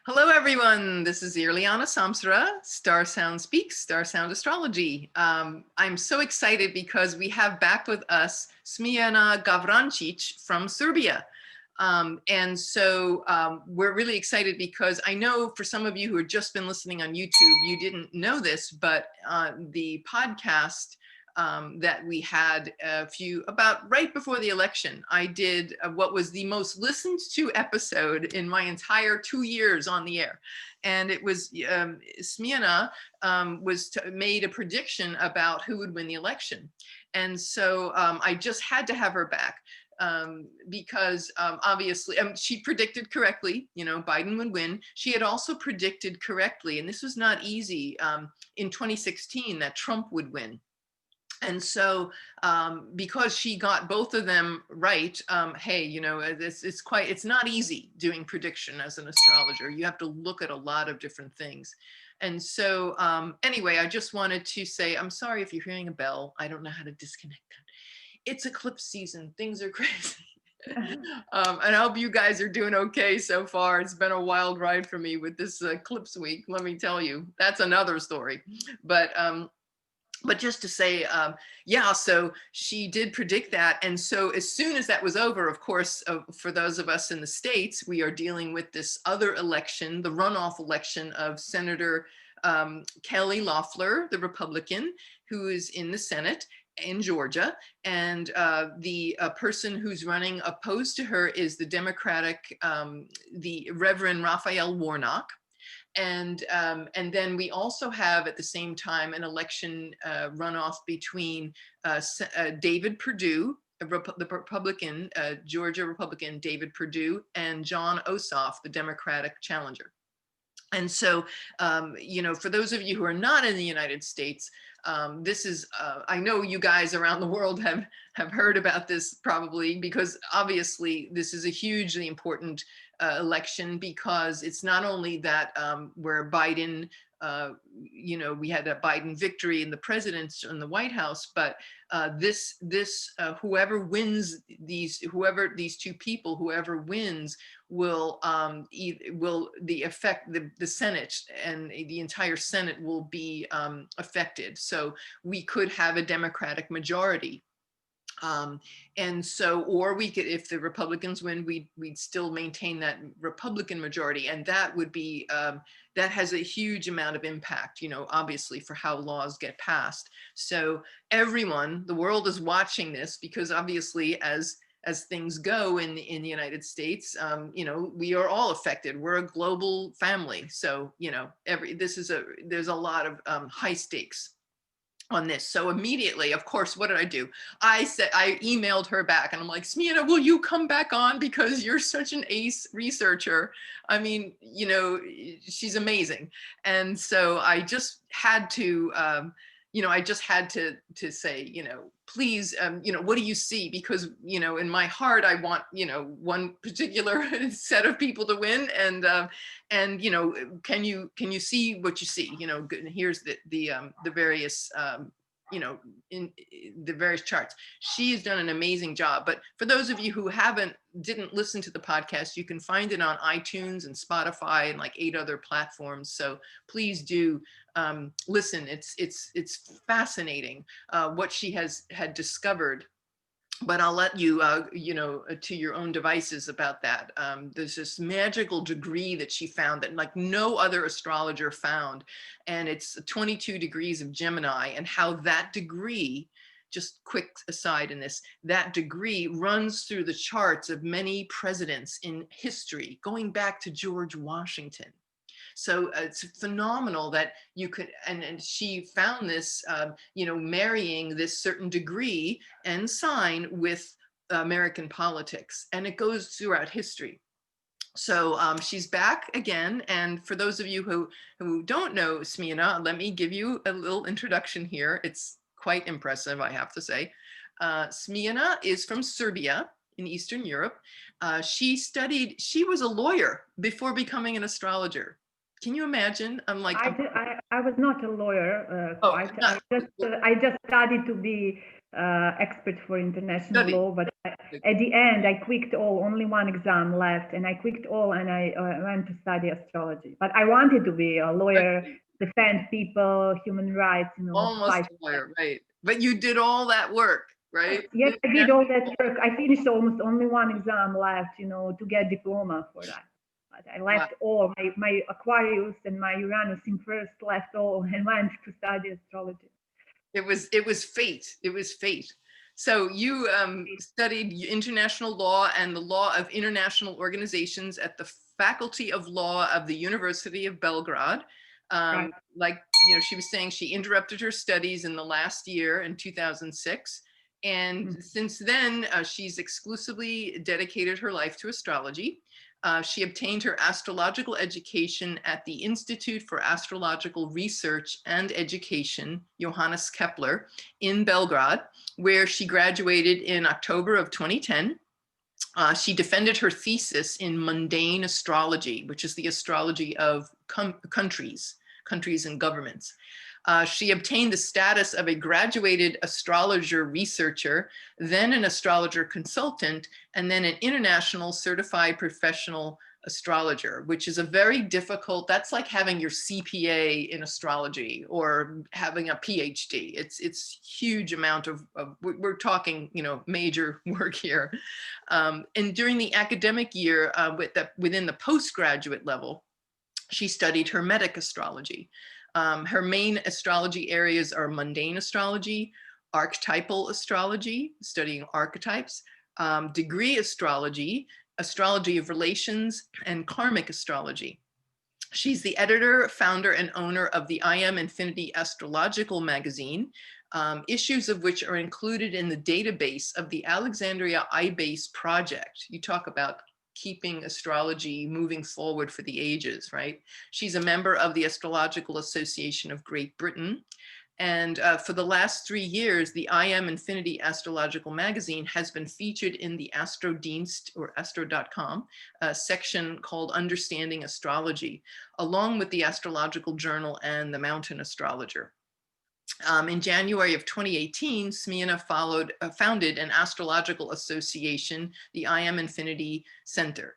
Hello, everyone. This is Irliana Samsara, Star Sound Speaks, Star Sound Astrology. I'm so excited because we have back with us Smiljana Gavrančić from Serbia. We're really excited because I know for some of you who have just been listening on YouTube, you didn't know this, but the podcast that we had about right before the election, I did what was the most listened to episode in my entire 2 years on the air. And it was Smiljana made a prediction about who would win the election. And so I just had to have her back. Because obviously she predicted correctly, Biden would win. She had also predicted correctly, and this was not easy, in 2016 that Trump would win. And so because she got both of them right, hey, it's not easy doing prediction as an astrologer. You have to look at a lot of different things. And so anyway, I just wanted to say, I'm sorry if you're hearing a bell. I don't know how to disconnect that. It's eclipse season. Things are crazy. And I hope you guys are doing okay so far. It's been a wild ride for me with this eclipse week. Let me tell you, that's another story. But just to say, so she did predict that. And so as soon as that was over, of course, for those of us in the States, we are dealing with this other election, the runoff election of Senator Kelly Loeffler, the Republican, who is in the Senate in Georgia. And the person who's running opposed to her is the Democratic, the Reverend Raphael Warnock. And then we also have at the same time an election runoff between David Perdue, the Republican, Georgia Republican David Perdue, and John Ossoff, the Democratic challenger. And so, for those of you who are not in the United States, this is, I know you guys around the world have heard about this probably, because obviously this is a hugely important election, because it's not only that where Biden, we had a Biden victory in the presidency in the White House, but whoever wins these two people, whoever wins will the Senate and the entire Senate will be affected. So we could have a Democratic majority. And so, or we could, if the Republicans win, we'd still maintain that Republican majority. And that would be, that has a huge amount of impact, obviously for how laws get passed. So everyone, the world is watching this, because obviously as things go in the United States, we are all affected. We're a global family. So, there's a lot of high stakes on this. So immediately, of course, what did I do? I emailed her back and I'm like, Smiljana, will you come back on? Because you're such an ace researcher. I mean, she's amazing. And so I just had to, say, please, what do you see? Because, in my heart, I want, one particular set of people to win. And can you see what you see? Here's the various, in the various charts. She has done an amazing job. But for those of you who didn't listen to the podcast, you can find it on iTunes and Spotify and like 8 other platforms. So please do listen. It's fascinating what she had discovered. But I'll let you, to your own devices about that. There's this magical degree that she found that like no other astrologer found. And it's 22 degrees of Gemini, and how that degree, just quick aside in this, that degree runs through the charts of many presidents in history, going back to George Washington. So it's phenomenal that you could, and she found this, marrying this certain degree and sign with American politics, and it goes throughout history. So she's back again. And for those of you who don't know Smiljana, let me give you a little introduction here. It's quite impressive, I have to say. Smiljana is from Serbia in Eastern Europe. She was a lawyer before becoming an astrologer. Can you imagine? I'm like, I was not a lawyer. I just studied to be expert for international law, but at the end I quit all, only one exam left, and I quit all, and I went to study astrology. But I wanted to be a lawyer, defend people, human rights, you know. Almost a lawyer, right? But you did all that work, right? Yes, I did all that work. I finished almost only one exam left, you know, to get diploma for that. But I left all, my Aquarius and my Uranus in first, left all and went to study astrology. It was fate. It was fate. So you studied international law and the law of international organizations at the Faculty of Law of the University of Belgrade. Right. Like, you know, she was saying she interrupted her studies in the last year in 2006. And since then, she's exclusively dedicated her life to astrology. She obtained her astrological education at the Institute for Astrological Research and Education, Johannes Kepler, in Belgrade, where she graduated in October of 2010. She defended her thesis in mundane astrology, which is the astrology of countries and governments. She obtained the status of a graduated astrologer researcher, then an astrologer consultant, and then an international certified professional astrologer, which is a very difficult, that's like having your CPA in astrology or having a PhD. It's huge amount of we're talking, you know, major work here. And during the academic year within the postgraduate level, she studied Hermetic astrology. Her main astrology areas are mundane astrology, archetypal astrology, studying archetypes, degree astrology, astrology of relations, and karmic astrology. She's the editor, founder, and owner of the I Am Infinity Astrological magazine, issues of which are included in the database of the Alexandria iBase project. You talk about keeping astrology moving forward for the ages, right? She's a member of the Astrological Association of Great Britain. And for the last 3 years, the I Am Infinity Astrological magazine has been featured in the Astrodienst or astro.com section called Understanding Astrology, along with the Astrological Journal and the Mountain Astrologer. In January of 2018, Smiljana founded an astrological association, the I Am Infinity Center.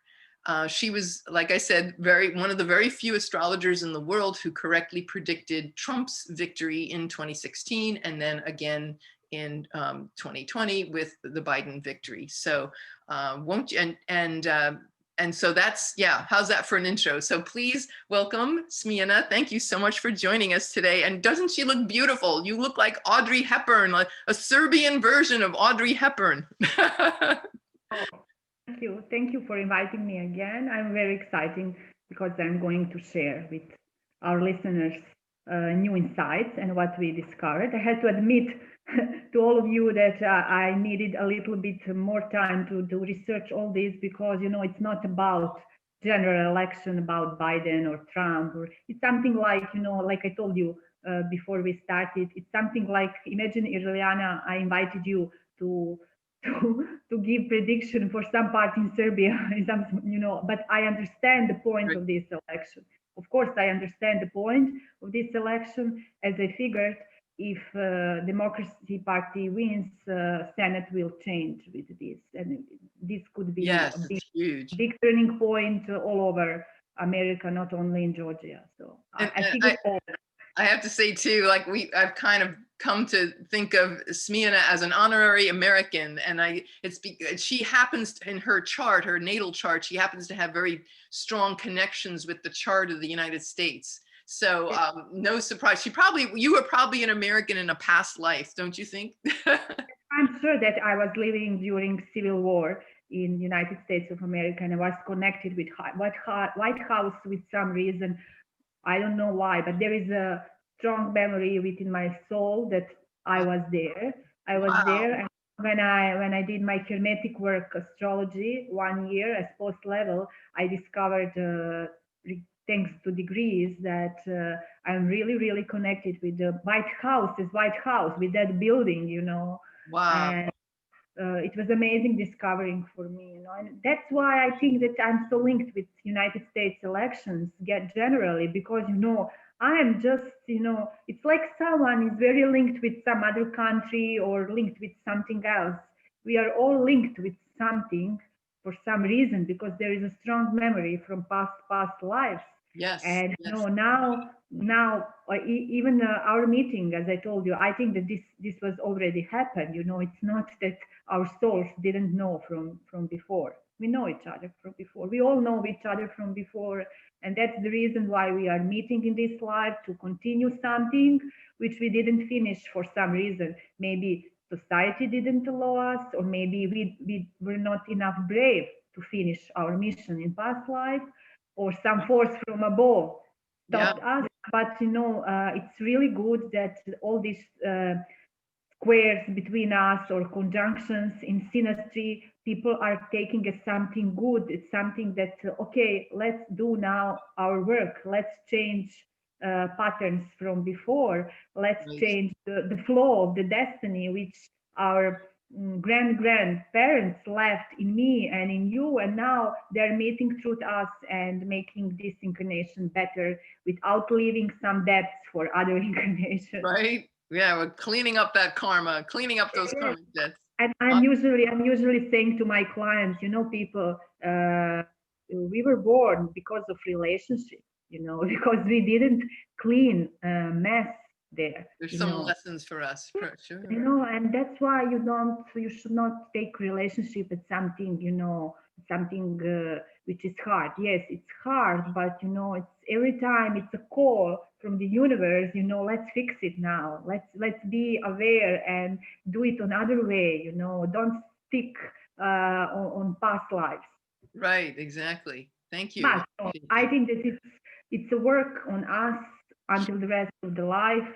She was, like I said, one of the very few astrologers in the world who correctly predicted Trump's victory in 2016, and then again in 2020 with the Biden victory. So won't you, and so that's, yeah, how's that for an intro? So please welcome Smiljana. Thank you so much for joining us today. And doesn't she look beautiful? You look like Audrey Hepburn, like a Serbian version of Audrey Hepburn. Thank you. Thank you for inviting me again. I'm very excited because I'm going to share with our listeners new insights and what we discovered. I had to admit to all of you that I needed a little bit more time to research all this, because, you know, it's not about general election, about Biden or Trump, or it's something like, you know, like I told you before we started, it's something like, imagine, Iliana, I invited you to give prediction for some part in Serbia, you know, but I understand the point of this election. Of course, I understand the point of this election, as I figured if Democracy Party wins, Senate will change with this, and this could be a big turning point all over America, not only in Georgia. So I figured I have to say too, like I've kind of come to think of Smiljana as an honorary American, and she happens to, in her chart, her natal chart, she happens to have very strong connections with the chart of the United States. So no surprise, you were probably an American in a past life, don't you think? I'm sure that I was living during Civil War in the United States of America, and I was connected with White House with some reason. I don't know why, but there is a strong memory within my soul that I was there. I was there, and when I did my Hermetic work, astrology, 1 year as post level, I discovered, thanks to degrees, that I'm really connected with the White House, with that building, you know. Wow. And it was amazing discovering for me, you know, and that's why I think that I'm so linked with United States elections generally, because, you know, I am just, it's like someone is very linked with some other country or linked with something else. We are all linked with something for some reason because there is a strong memory from past lives. Yes, And yes. now even our meeting, as I told you, I think that this was already happened. It's not that our souls didn't know from before. We know each other from before. We all know each other from before, and that's the reason why we are meeting in this life to continue something which we didn't finish for some reason. Maybe society didn't allow us, or maybe we were not enough brave to finish our mission in past life, or some force from above Yeah, stopped us. But it's really good that all these squares between us or conjunctions in synastry, people are taking as something good. It's something that, okay, let's do now our work. Let's change patterns from before. Let's right. change the flow of the destiny which our grandparents left in me and in you, and now they're meeting through us and making this incarnation better without leaving some debts for other incarnations. Right. Yeah, we're cleaning up that karma, cleaning up those karmic debts. And I'm usually saying to my clients, people, we were born because of relationship, because we didn't clean mess there, There's some lessons for us, for sure. and that's why you should not take relationship as something, something which is hard. Yes, it's hard, but it's every time it's a call from the universe. Let's fix it now. Let's be aware and do it another way. Don't stick on past lives. Right, exactly. Thank you. But I think that it's a work on us until the rest of the life,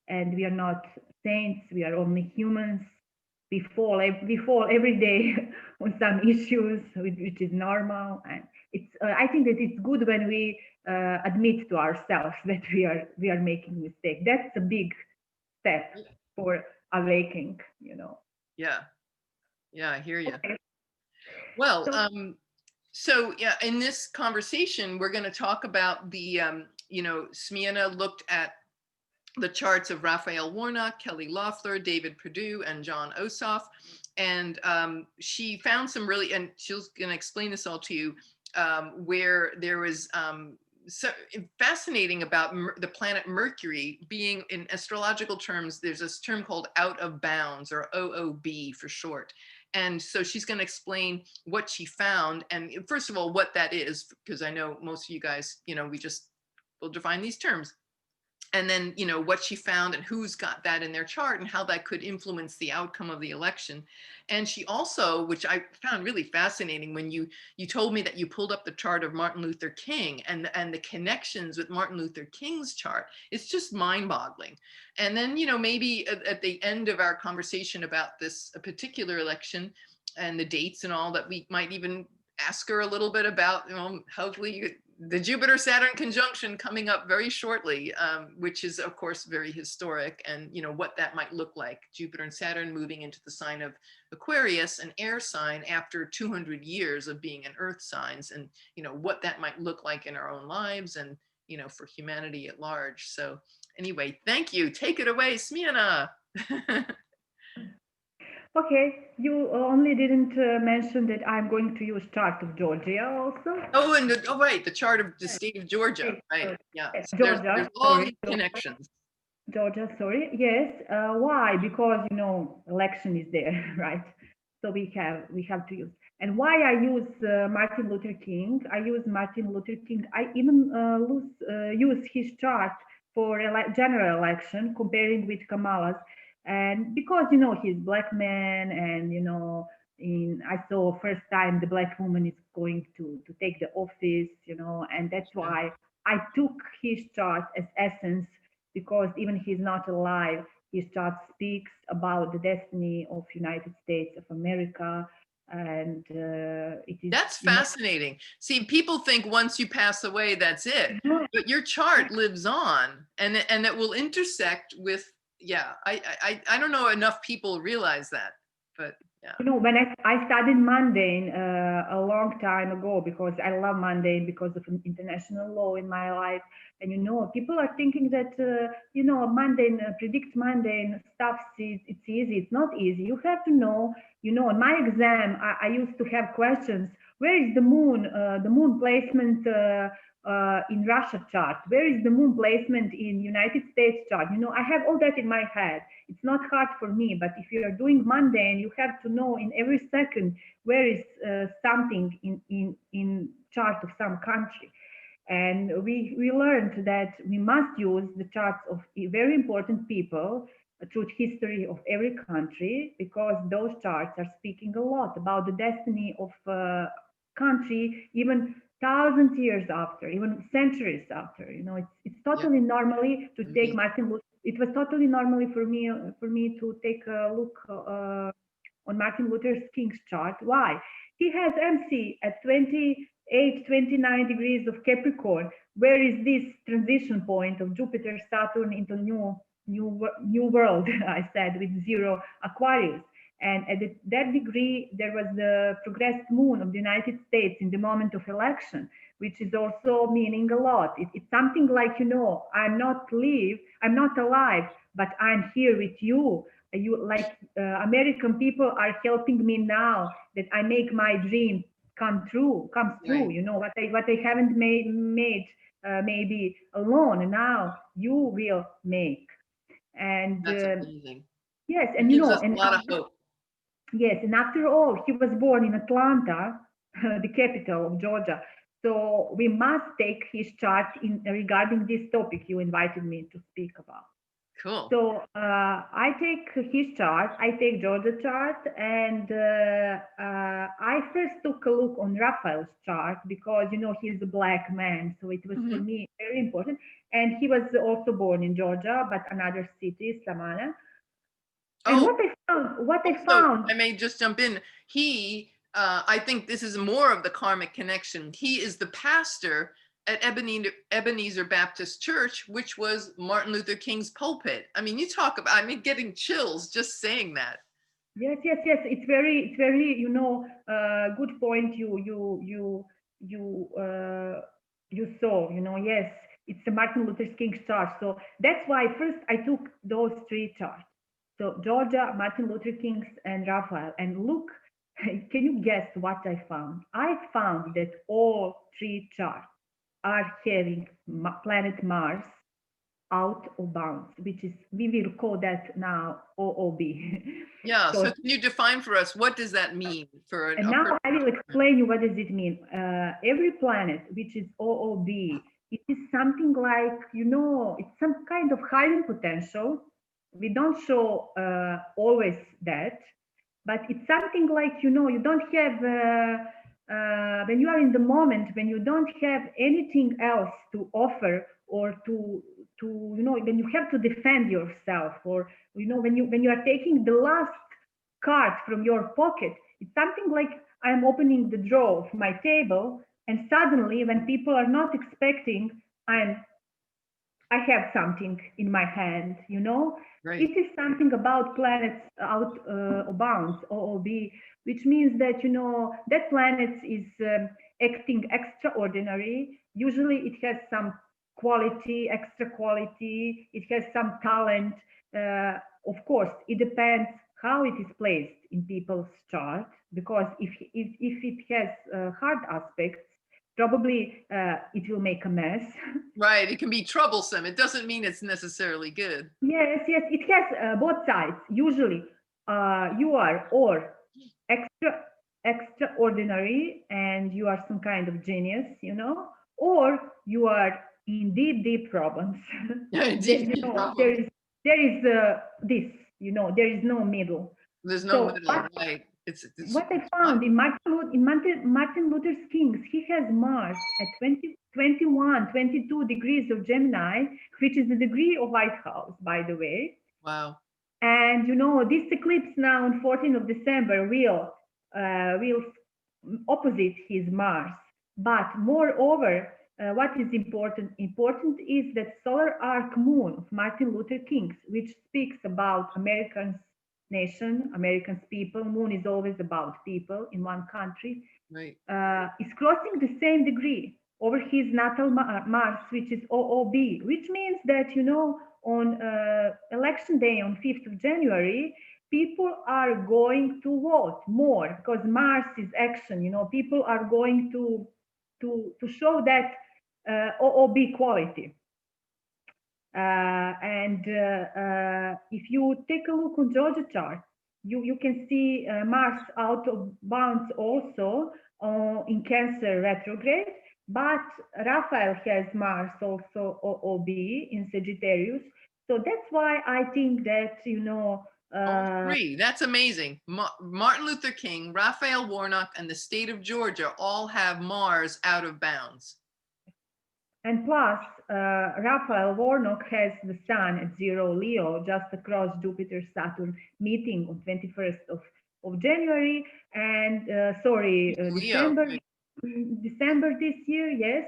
and we are not saints. We are only humans. We fall every day on some issues, which is normal, and it's. I think that it's good when we admit to ourselves that we are making mistakes. That's a big step for awakening. Yeah, yeah, I hear you. Okay. Well, So so yeah, in this conversation, we're going to talk about the, Smiljana looked at the charts of Raphael Warnock, Kelly Loeffler, David Perdue, and John Ossoff. And she found some really, and she's going to explain this all to you, where there was so fascinating about the planet Mercury being, in astrological terms, there's this term called out of bounds, or OOB for short. And so she's going to explain what she found. And first of all, what that is, because I know most of you guys, we'll define these terms. And then, what she found and who's got that in their chart and how that could influence the outcome of the election. And she also, which I found really fascinating, when you told me that you pulled up the chart of Martin Luther King and the connections with Martin Luther King's chart, it's just mind-boggling. And then, maybe at the end of our conversation about this particular election and the dates and all, that we might even ask her a little bit about, hopefully the Jupiter-Saturn conjunction coming up very shortly, which is, of course, very historic, and what that might look like. Jupiter and Saturn moving into the sign of Aquarius, an air sign, after 200 years of being an Earth signs, and what that might look like in our own lives, and for humanity at large. So anyway, thank you. Take it away, Smiljana. okay, you only didn't mention that I'm going to use chart of Georgia also. Oh, and right, the chart of the state of Georgia, Okay, right? Yeah, yes, so Georgia, there's all sorry, these connections. Georgia, sorry. Yes. Why? Because election is there, right? So we have to use. And why I use Martin Luther King? I use Martin Luther King. I even use his chart for general election, comparing with Kamala's, and because he's black man, and I saw first time the black woman is going to take the office, and that's why I took his chart as essence, because even he's not alive, his chart speaks about the destiny of United States of America, and it is. That's fascinating. See, people think once you pass away, that's it. But your chart lives on, and it will intersect with. Yeah, I don't know enough people realize that, but Yeah. You know, when I studied mundane a long time ago, because I love mundane because of international law in my life. And, you know, people are thinking that, you know, mundane, predict mundane stuff, it's easy. It's not easy. You have to know, you know, in my exam, I used to have questions. Where is the moon placement in Russia chart? Where is the moon placement in United States chart? You know, I have all that in my head. It's not hard for me, but if you are doing mundane, you have to know in every second where is something in chart of some country. And we learned that we must use the charts of very important people through history of every country, because those charts are speaking a lot about the destiny of country, even thousands years after, even centuries after. You know, it's totally normally to take Martin Luther. It was totally normally for me to take a look on Martin Luther King's chart. Why? He has MC at 28, 29 degrees of Capricorn. Where is this transition point of Jupiter, Saturn into new world? I said, with 0 Aquarius. And at that degree, there was the progressed moon of the United States in the moment of election, which is also meaning a lot. It's something like, you know, I'm not alive, but I'm here with you. You, like American people are helping me now that I make my dream comes through. Right. You know, what I haven't made maybe alone. Now you will make. And that's amazing. Yes, and it you gives know, us and a lot of hope. Yes, and after all, he was born in Atlanta, the capital of Georgia. So we must take his chart in regarding this topic you invited me to speak about. Cool. So I take his chart, I take Georgia chart, and I first took a look on Raphael's chart because, you know, he's a black man. So it was for me very important. And he was also born in Georgia, but another city, Savannah. And what I found. I may just jump in. I think this is more of the karmic connection. He is the pastor at Ebenezer Baptist Church, which was Martin Luther King's pulpit. I mean, you talk about, getting chills just saying that. Yes. It's very, you know, good point you saw, you know. Yes, it's the Martin Luther King's chart. So that's why first I took those 3 charts. So Georgia, Martin Luther King's, and Raphael. And look, can you guess what I found? I found that all 3 charts are having planet Mars out of bounds, which is, we will call that now OOB. Yeah, so can you define for us, what does that mean? And now I will explain you what does it mean. Every planet which is OOB, it is something like, you know, it's some kind of hiding potential. We don't show always that, but it's something like, you know, you don't have, when you are in the moment, when you don't have anything else to offer, or to you know, when you have to defend yourself, or, you know, when you are taking the last card from your pocket, it's something like I'm opening the drawer of my table, and suddenly, when people are not expecting, I have something in my hand, you know. Right. It is something about planets out of bounds, OOB, which means that, you know, that planet is acting extraordinary. Usually it has some quality, extra quality, it has some talent. Of course, it depends how it is placed in people's chart, because if it has hard aspects, probably it will make a mess. Right, it can be troublesome. It doesn't mean it's necessarily good. Yes, it has both sides. Usually, you are or extraordinary, and you are some kind of genius, you know, or you are in deep problems. Yeah, deep problems. There is this, you know, there is no middle. There's no middle, right? It's what I found in Martin Luther King's, he has Mars at 21, 22 degrees of Gemini, which is the degree of White House, by the way. Wow. And, you know, this eclipse now on 14th of December will opposite his Mars. But moreover, what is important is that solar arc moon of Martin Luther King's, which speaks about Americans, nation, Americans people. Moon is always about people in one country. Right. Is crossing the same degree over his natal Mars, which is OOB, which means that, on election day on 5th of January, people are going to vote more because Mars is action. People are going to show that OOB quality. And if you take a look on Georgia chart, you can see Mars out of bounds also in Cancer retrograde, but Raphael has Mars also OOB in Sagittarius. So that's why I think that, all three. That's amazing. Martin Luther King, Raphael Warnock, and the state of Georgia all have Mars out of bounds. And plus, Raphael Warnock has the Sun at 0 Leo, just across Jupiter-Saturn meeting on 21st of January, and December this year, yes.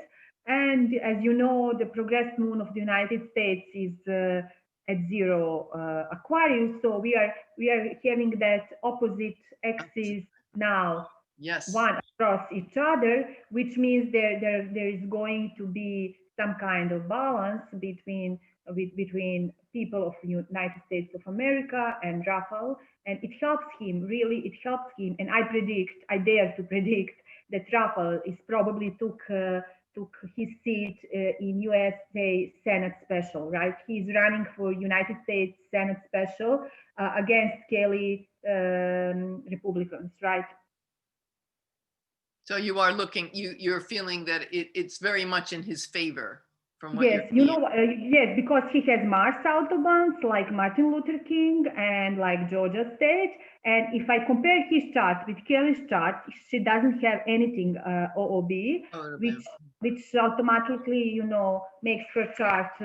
And as you know, the progressed moon of the United States is at 0 Aquarius, so we are having that opposite axis now. Yes. One across each other, which means there is going to be some kind of balance between people of the United States of America and Raphael, and it helps him, really, it helps him. And I dare to predict that Raphael is probably took his seat in USA Senate Special, right? He's running for United States Senate Special against Kelly Republicans, right? So you are looking, you're feeling that it's very much in his favor from what yes, yes, because he has Mars out of bounds, like Martin Luther King and like Georgia State. And if I compare his chart with Kelly's chart, she doesn't have anything OOB, which automatically, makes her chart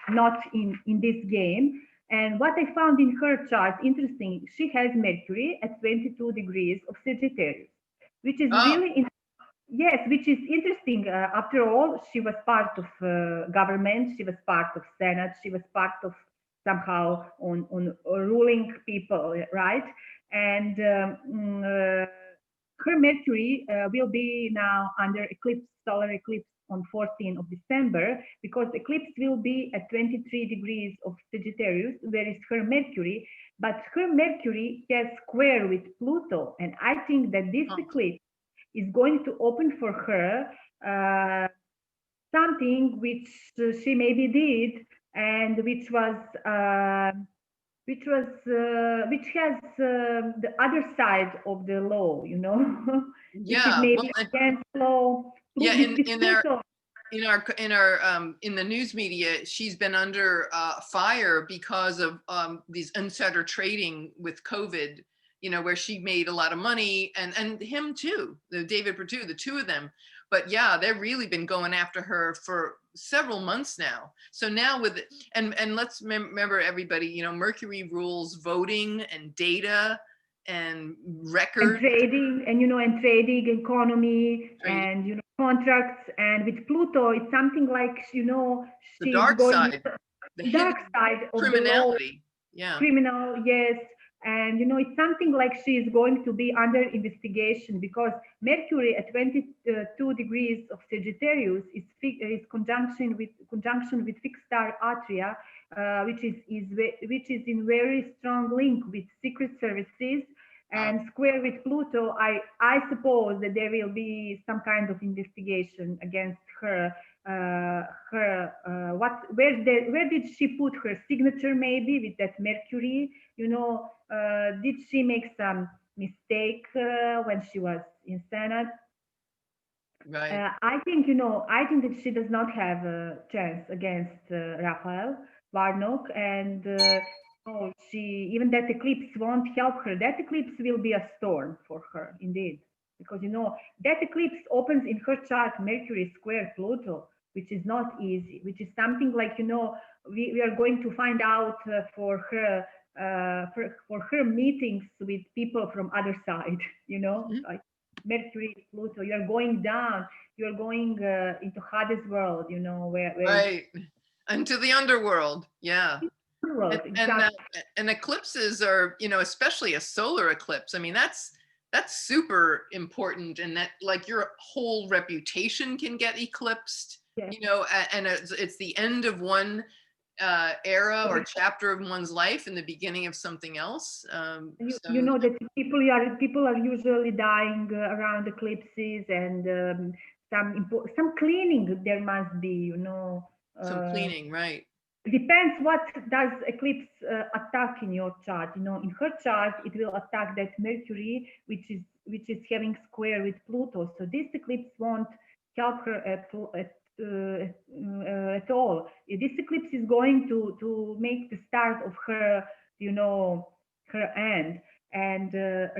not in this game. And what I found in her chart interesting, she has Mercury at 22 degrees of Sagittarius, which is really yes, which is interesting. After all, she was part of government, she was part of Senate, she was part of somehow on ruling people, right? And her Mercury will be now under eclipse, solar eclipse on 14th of December, because eclipse will be at 23 degrees of Sagittarius, where is her Mercury, but her Mercury has square with Pluto, and I think that this eclipse is going to open for her something which she maybe did, and which has the other side of the law, Yeah, which is maybe against law. Yeah, in the news media, she's been under fire because of these insider trading with COVID, where she made a lot of money, and him too, David Perdue, the two of them. But yeah, they've really been going after her for several months now. So now and let's remember, everybody, Mercury rules voting and data and records. And trading, and trading, economy, and contracts. And with Pluto, it's something like, the dark side, the dark side of criminality. The law. Yeah. Criminal, yes. And it's something like she is going to be under investigation, because Mercury at 22 degrees of Sagittarius is conjunction with fixed star Atria, which is in very strong link with secret services, and square with Pluto. I suppose that there will be some kind of investigation against her. Where did she put her signature, maybe with that Mercury? Did she make some mistake when she was in Senate? Right. I think that she does not have a chance against Raphael Warnock, and even that eclipse won't help her. That eclipse will be a storm for her, indeed, because that eclipse opens in her chart Mercury square Pluto, which is not easy, which is something like, we are going to find out for her meetings with people from other side, like Mercury, Pluto, you're going down, you're going into Hades world, where right, into the underworld. Yeah. world. And eclipses are, especially a solar eclipse. I mean, that's super important, and that like your whole reputation can get eclipsed. And it's the end of one era or chapter of one's life and the beginning of something else. You know that people are usually dying around eclipses, and some cleaning there must be. Some cleaning, right? Depends what does eclipse attack in your chart. In her chart it will attack that Mercury, which is having square with Pluto. So this eclipse won't help her at all. This eclipse is going to make the start of her, her end. And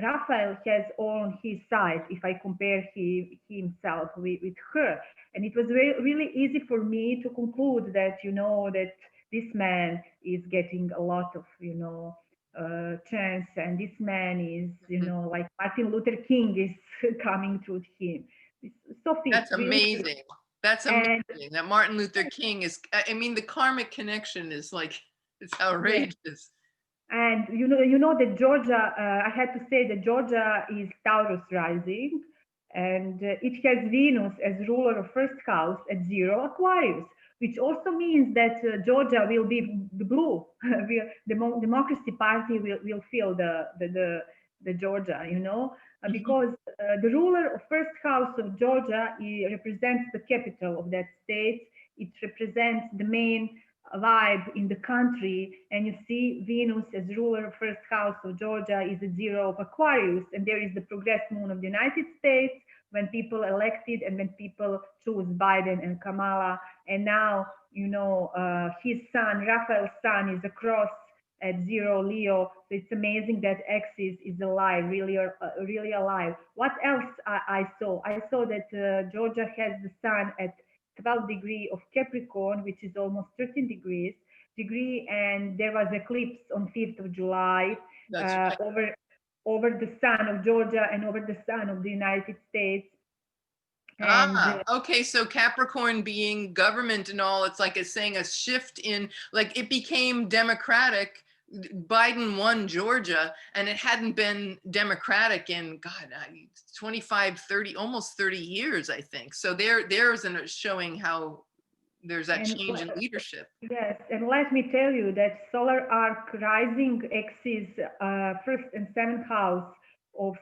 Raphael has on his side, if I compare himself with her. And it was really easy for me to conclude that, that this man is getting a lot of, chance, and this man is, like Martin Luther King is coming through him. Sophie, that's amazing. Really, that's amazing. And that Martin Luther King is, I mean, the karmic connection is like, it's outrageous. Yeah. And you know that Georgia, I had to say that Georgia is Taurus rising, and it has Venus as ruler of first house at 0 Aquarius, which also means that Georgia will be the blue. The Democracy Party will feel the Georgia, because the ruler of first house of Georgia, he represents the capital of that state. It represents the main vibe in the country, and you see Venus as ruler of first house of Georgia is at 0 of Aquarius, and there is the progressed moon of the United States when people elected and when people choose Biden and Kamala, and now his son, Raphael's son, is across at 0 Leo. So it's amazing that axis is alive, really alive. What else I saw? I saw that Georgia has the sun at 12 degree of Capricorn, which is almost 13 degrees, and there was eclipse on 5th of July over the sun of Georgia and over the sun of the United States. And, okay, so Capricorn being government and all, it's like it's saying a shift in, like it became Democratic. Biden won Georgia, and it hadn't been Democratic in 25, 30, almost 30 years, I think. So there's showing how there's that change in leadership. Yes, and let me tell you that solar arc rising axis, first and seventh house of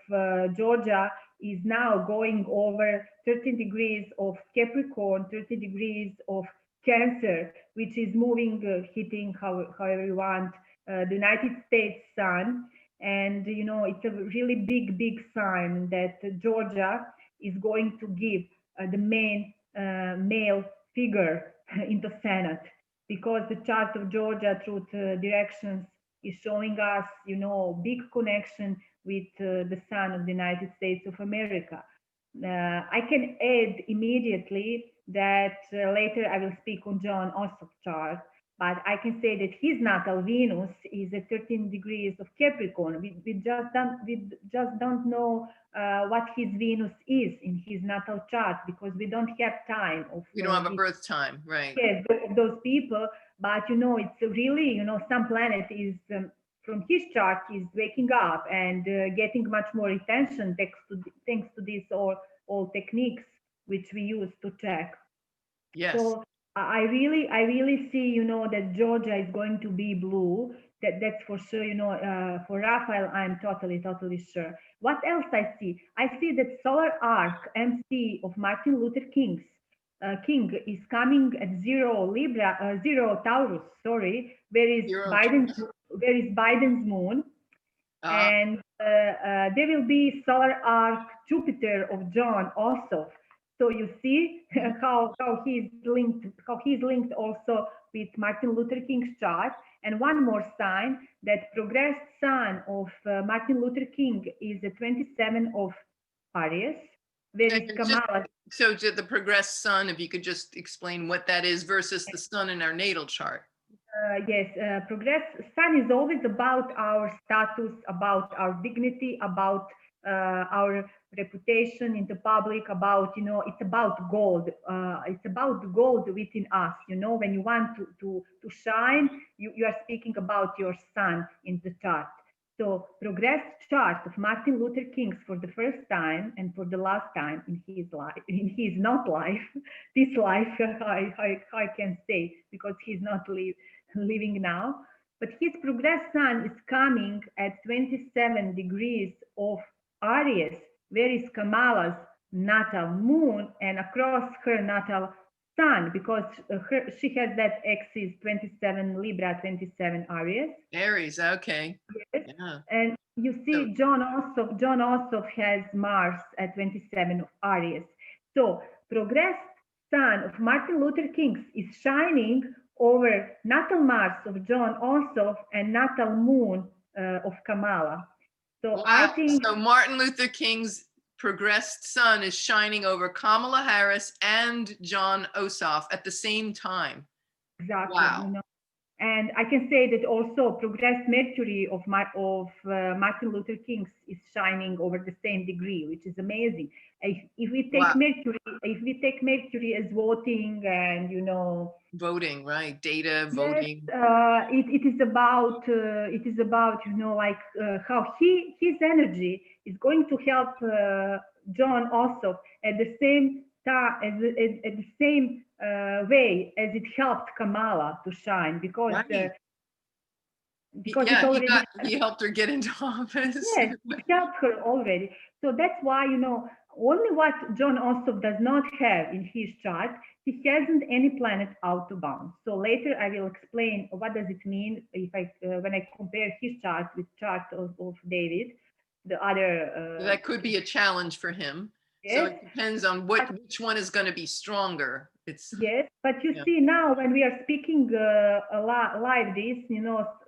Georgia is now going over 13 degrees of Capricorn, 30 degrees of Cancer, which is moving, hitting however you want, the United States sun. And, it's a really big sign that Georgia is going to give the main male figure into Senate, because the chart of Georgia through directions is showing us, big connection with the sun of the United States of America. I can add immediately that later I will speak on John Ossoff chart, but I can say that his natal Venus is at 13 degrees of Capricorn. We just don't know what his Venus is in his natal chart, because we don't have time. We don't have a birth time, right? Yes, those people. But it's really, some planet is from his chart is waking up and getting much more attention thanks to these all techniques which we use to check. Yes. So I really see, that Georgia is going to be blue. That's for sure. For Raphael, I'm totally sure. What else I see? I see that solar arc MC of Martin Luther King is coming at 0 Libra, 0 Taurus. Sorry, where is Biden's moon? And there will be solar arc Jupiter of John Ossoff. So you see how he's linked also with Martin Luther King's chart. And one more sign, that progressed sun of Martin Luther King is the 27 of Aquarius. Where is Kamala? So the progressed sun, if you could just explain what that is versus the sun in our natal chart. Yes, progress sun is always about our status, about our dignity, about our reputation in the public about, it's about gold. It's about gold within us. When you want to shine, you are speaking about your sun in the chart. So progressed chart of Martin Luther King's for the first time and for the last time in his life, in his not life, this life, I can say, because he's not living now. But his progressed sun is coming at 27 degrees of Aries, where is Kamala's natal moon, and across her natal sun, because she has that axis 27 Libra, 27 Aries. Aries, okay. Yes. Yeah. And you see, John Ossoff has Mars at 27 of Aries. So progressed sun of Martin Luther King is shining over natal Mars of John Ossoff and natal moon of Kamala. So wow. I think so Martin Luther King's progressed sun is shining over Kamala Harris and John Ossoff at the same time. Exactly. Wow. And I can say that also progressed Mercury of Martin Luther King is shining over the same degree, which is amazing. If we take Mercury as voting and voting, right? Data, voting. Yes, it is about how his energy is going to help John Ossoff at the same time at the same way as it helped Kamala to shine, because right. because it's already he helped her get into office. Yes, it helped her already. So that's why only what John Ossoff does not have in his chart, he hasn't any planet out of bounds. So later I will explain what does it mean if when I compare his chart with chart of David, the other. That could be a challenge for him. Yes. So it depends on which one is going to be stronger. Yes, but you see now when we are speaking live this,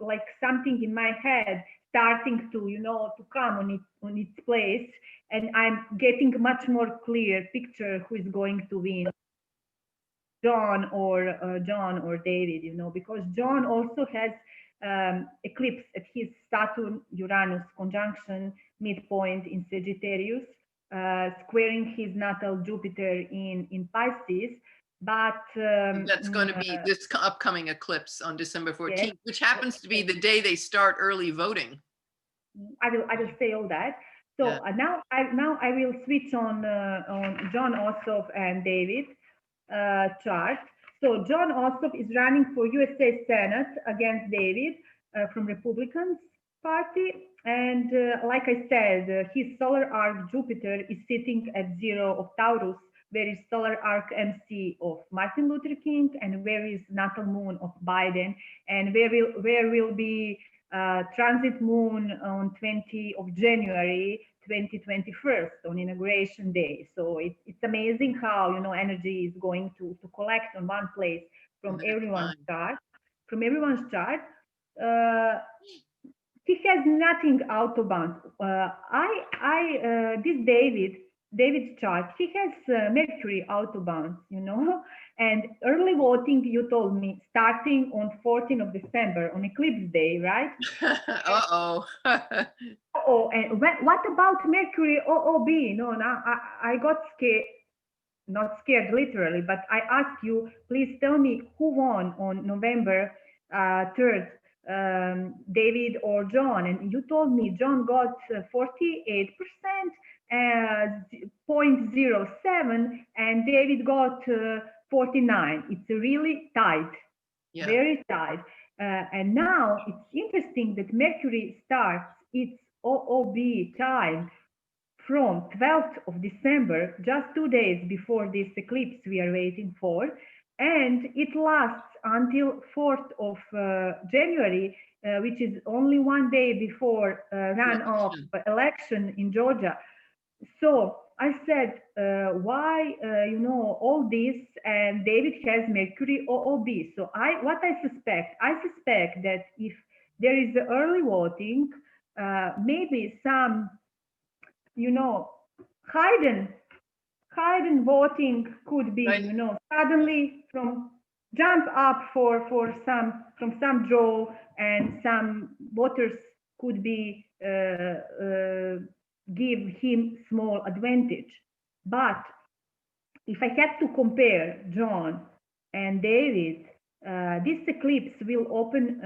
like something in my head starting to to come on its place, and I'm getting much more clear picture who is going to win, John or David, because John also has eclipse at his Saturn Uranus conjunction midpoint in Sagittarius, squaring his natal Jupiter in Pisces. But that's going to be this upcoming eclipse on December 14th, yes. Which happens to be the day they start early voting. I will say all that. So now I will switch on John Ossoff and David chart. So John Ossoff is running for USA Senate against David from Republicans Party, and like I said, his solar arc Jupiter is sitting at 0 of Taurus, where is solar arc MC of Martin Luther King, and where is natal moon of Biden, and where will be transit moon on 20 of January 2021 on inauguration day. So it's amazing how energy is going to collect on one place from everyone's chart. He has nothing out of bounds. This David's chart, he has Mercury out of bounds, and early voting, you told me, starting on 14th of December on Eclipse Day, right? Uh-oh. And what about Mercury OOB? No, I got scared, not scared literally, but I asked you, please tell me who won on November 3rd, David or John, and you told me John got 48%, 0.07, and David got 49. It's really tight, very tight. And now it's interesting that Mercury starts its OOB time from 12th of December, just 2 days before this eclipse we are waiting for, and it lasts until 4th of January, which is only 1 day before runoff election in Georgia. So I said, why, all this, and David has Mercury OOB. So what I suspect that if there is early voting, maybe some, hidden voting could be, suddenly from jump up from some draw, and some voters could be give him small advantage. But if I had to compare John and David, this eclipse will open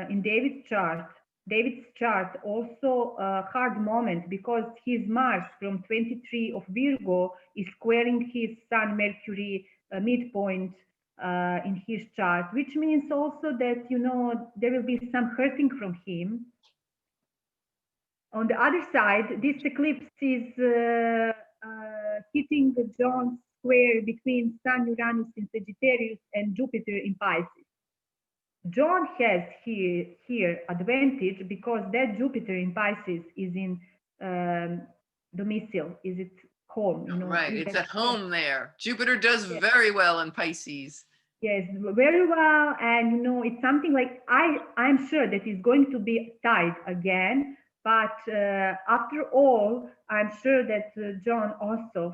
in David's chart. David's chart also a hard moment because his Mars from 23 of Virgo is squaring his Sun Mercury midpoint in his chart, which means also that, you know, there will be some hurting from him. On the other side, this eclipse is hitting the John's square between Sun, Uranus in Sagittarius and Jupiter in Pisces. John has here advantage because that Jupiter in Pisces is in domicile, is it home? You know, right, it's at home there. Jupiter does very well in Pisces. Yes, very well. And you know, it's something like I'm sure that it's going to be tied again. But after all, I'm sure that John Ossoff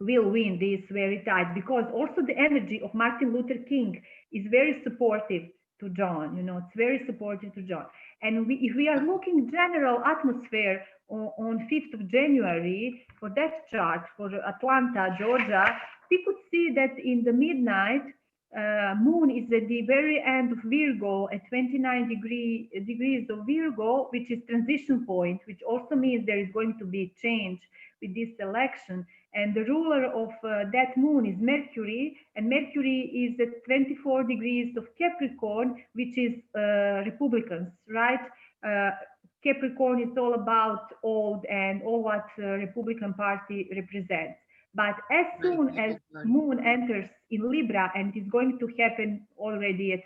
will win this very tight because also the energy of Martin Luther King is very supportive to John. You know, it's very supportive to John. And if we are looking general atmosphere on 5th of January for that chart for Atlanta, Georgia, we could see that in the midnight, moon is at the very end of Virgo at 29 degrees of Virgo, which is transition point, which also means there is going to be change with this election. And the ruler of that moon is Mercury, and Mercury is at 24 degrees of Capricorn, which is Republicans, right? Capricorn is all about old and all what Republican Party represents. But as soon as moon enters in Libra, and it's going to happen already at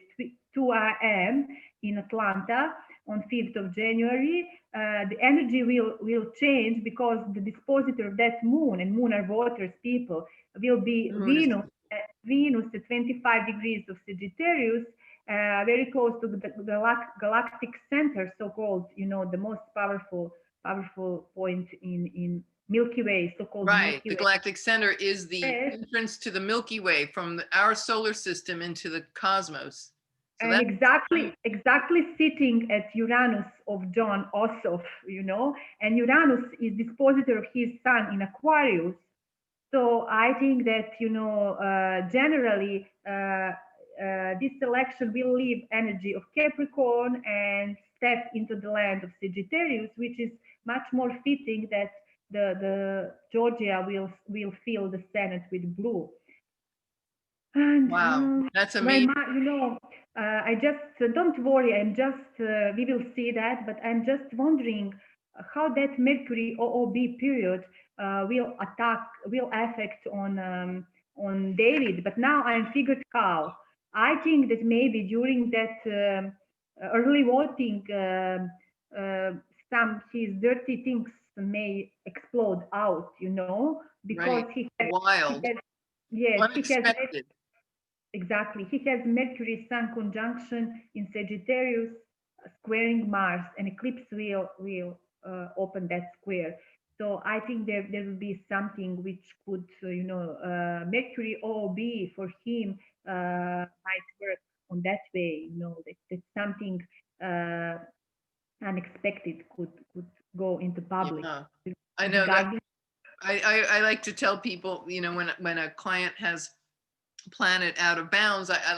2 a.m. in Atlanta on 5th of January, the energy will change because the dispositor of that moon, and moon are voters, people, will be Venus at 25 degrees of Sagittarius, very close to the Galactic Center, so-called, you know, the most powerful point in Milky Way, so-called right. Milky the Way. Galactic Center is the entrance to the Milky Way from our solar system into the cosmos. So and exactly sitting at Uranus of John Ossoff, you know, and Uranus is dispositor of his Sun in Aquarius. So I think that, you know, generally this election will leave energy of Capricorn and step into the land of Sagittarius, which is much more fitting that the Georgia will fill the Senate with blue. And wow, that's amazing. You know, I just don't worry. I'm just we will see that, but I'm just wondering how that Mercury OOB period will affect on David. But now I'm figured how. I think that maybe during that early voting, some his dirty things may explode out. You know, because he has wild. Yes, unexpected. Exactly. He has Mercury Sun conjunction in Sagittarius, squaring Mars, and eclipse will open that square. So I think there will be something which could, you know, Mercury OOB for him might work on that way. You know, that something unexpected could go into public. Yeah. I know that. I like to tell people, you know, when a client has planet out of bounds, I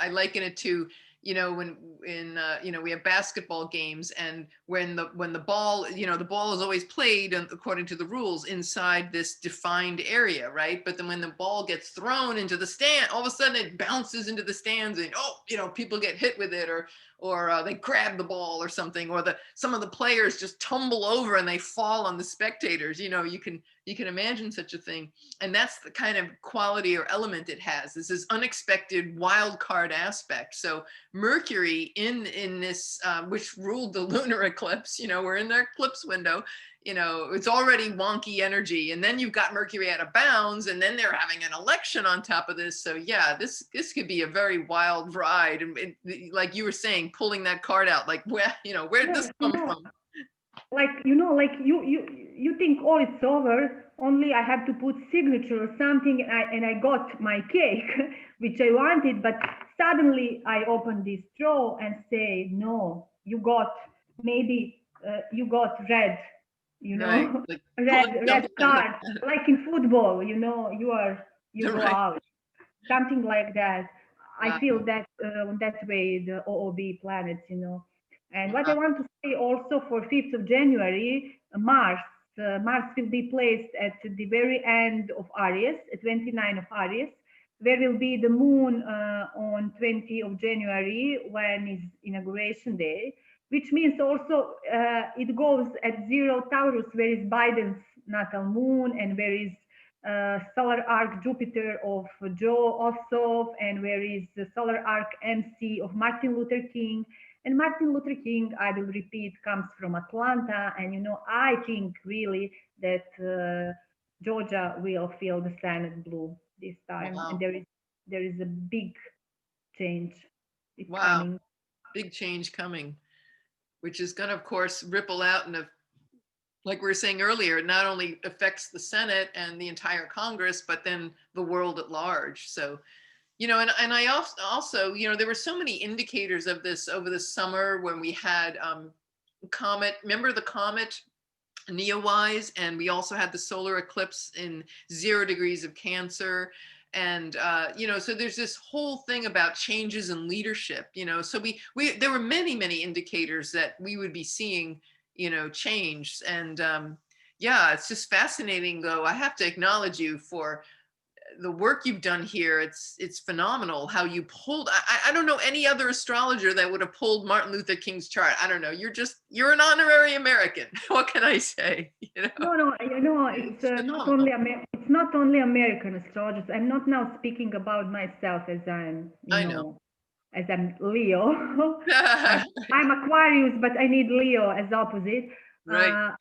liken it to, you know, when you know, we have basketball games, and when the ball, you know, the ball is always played according to the rules inside this defined area, right? But then when the ball gets thrown into the stand, all of a sudden it bounces into the stands, and you know, people get hit with it, or they grab the ball or something, or some of the players just tumble over and they fall on the spectators. You know, you can imagine such a thing. And that's the kind of quality or element it has. This is unexpected wild card aspect. So Mercury in this, which ruled the lunar eclipse, you know, we're in the eclipse window, you know, it's already wonky energy. And then you've got Mercury out of bounds, and then they're having an election on top of this. So yeah, this could be a very wild ride. And like you were saying, pulling that card out, like, where did this come from? Like, you know, like you think, oh, it's over, only I have to put signature or something, and I got my cake, which I wanted, but suddenly I open this drawer and say, no, you got red you Right. know, Like red jumping out of card, like in football, you know, you the go right. out, something like that. I feel Wow. that that way the OOB planets, you know. And what I Wow. want to say also for 5th of January, Mars will be placed at the very end of Aries, at 29 of Aries. There will be the moon on 20th of January when is inauguration day, which means also it goes at 0 Taurus, where is Biden's natal moon, and where is solar arc Jupiter of Joe Ossoff, and where is the solar arc MC of Martin Luther King. And Martin Luther King, I will repeat, comes from Atlanta. And, you know, I think really that Georgia will feel the Senate blue this time. And Wow. there is a big change. It's Wow. coming. Big change coming, which is going to, of course, ripple out and, like we were saying earlier, it not only affects the Senate and the entire Congress, but then the world at large. So, you know, and I also, you know, there were so many indicators of this over the summer when we had comet. Remember the comet Neowise, and we also had the solar eclipse in 0 degrees of Cancer. And you know, so there's this whole thing about changes in leadership, you know. So we there were many indicators that we would be seeing, you know, change. And yeah, it's just fascinating, though. I have to acknowledge you for the work you've done here. It's phenomenal how you pulled. I don't know any other astrologer that would have pulled Martin Luther King's chart. I don't know. You're an honorary American. What can I say? You know, No, you know, it's it's not phenomenal. only it's not only American astrologers. I'm not now speaking about myself as I'm, you I know. know, as I'm Leo. Right. I'm Aquarius, but I need Leo as opposite. Right.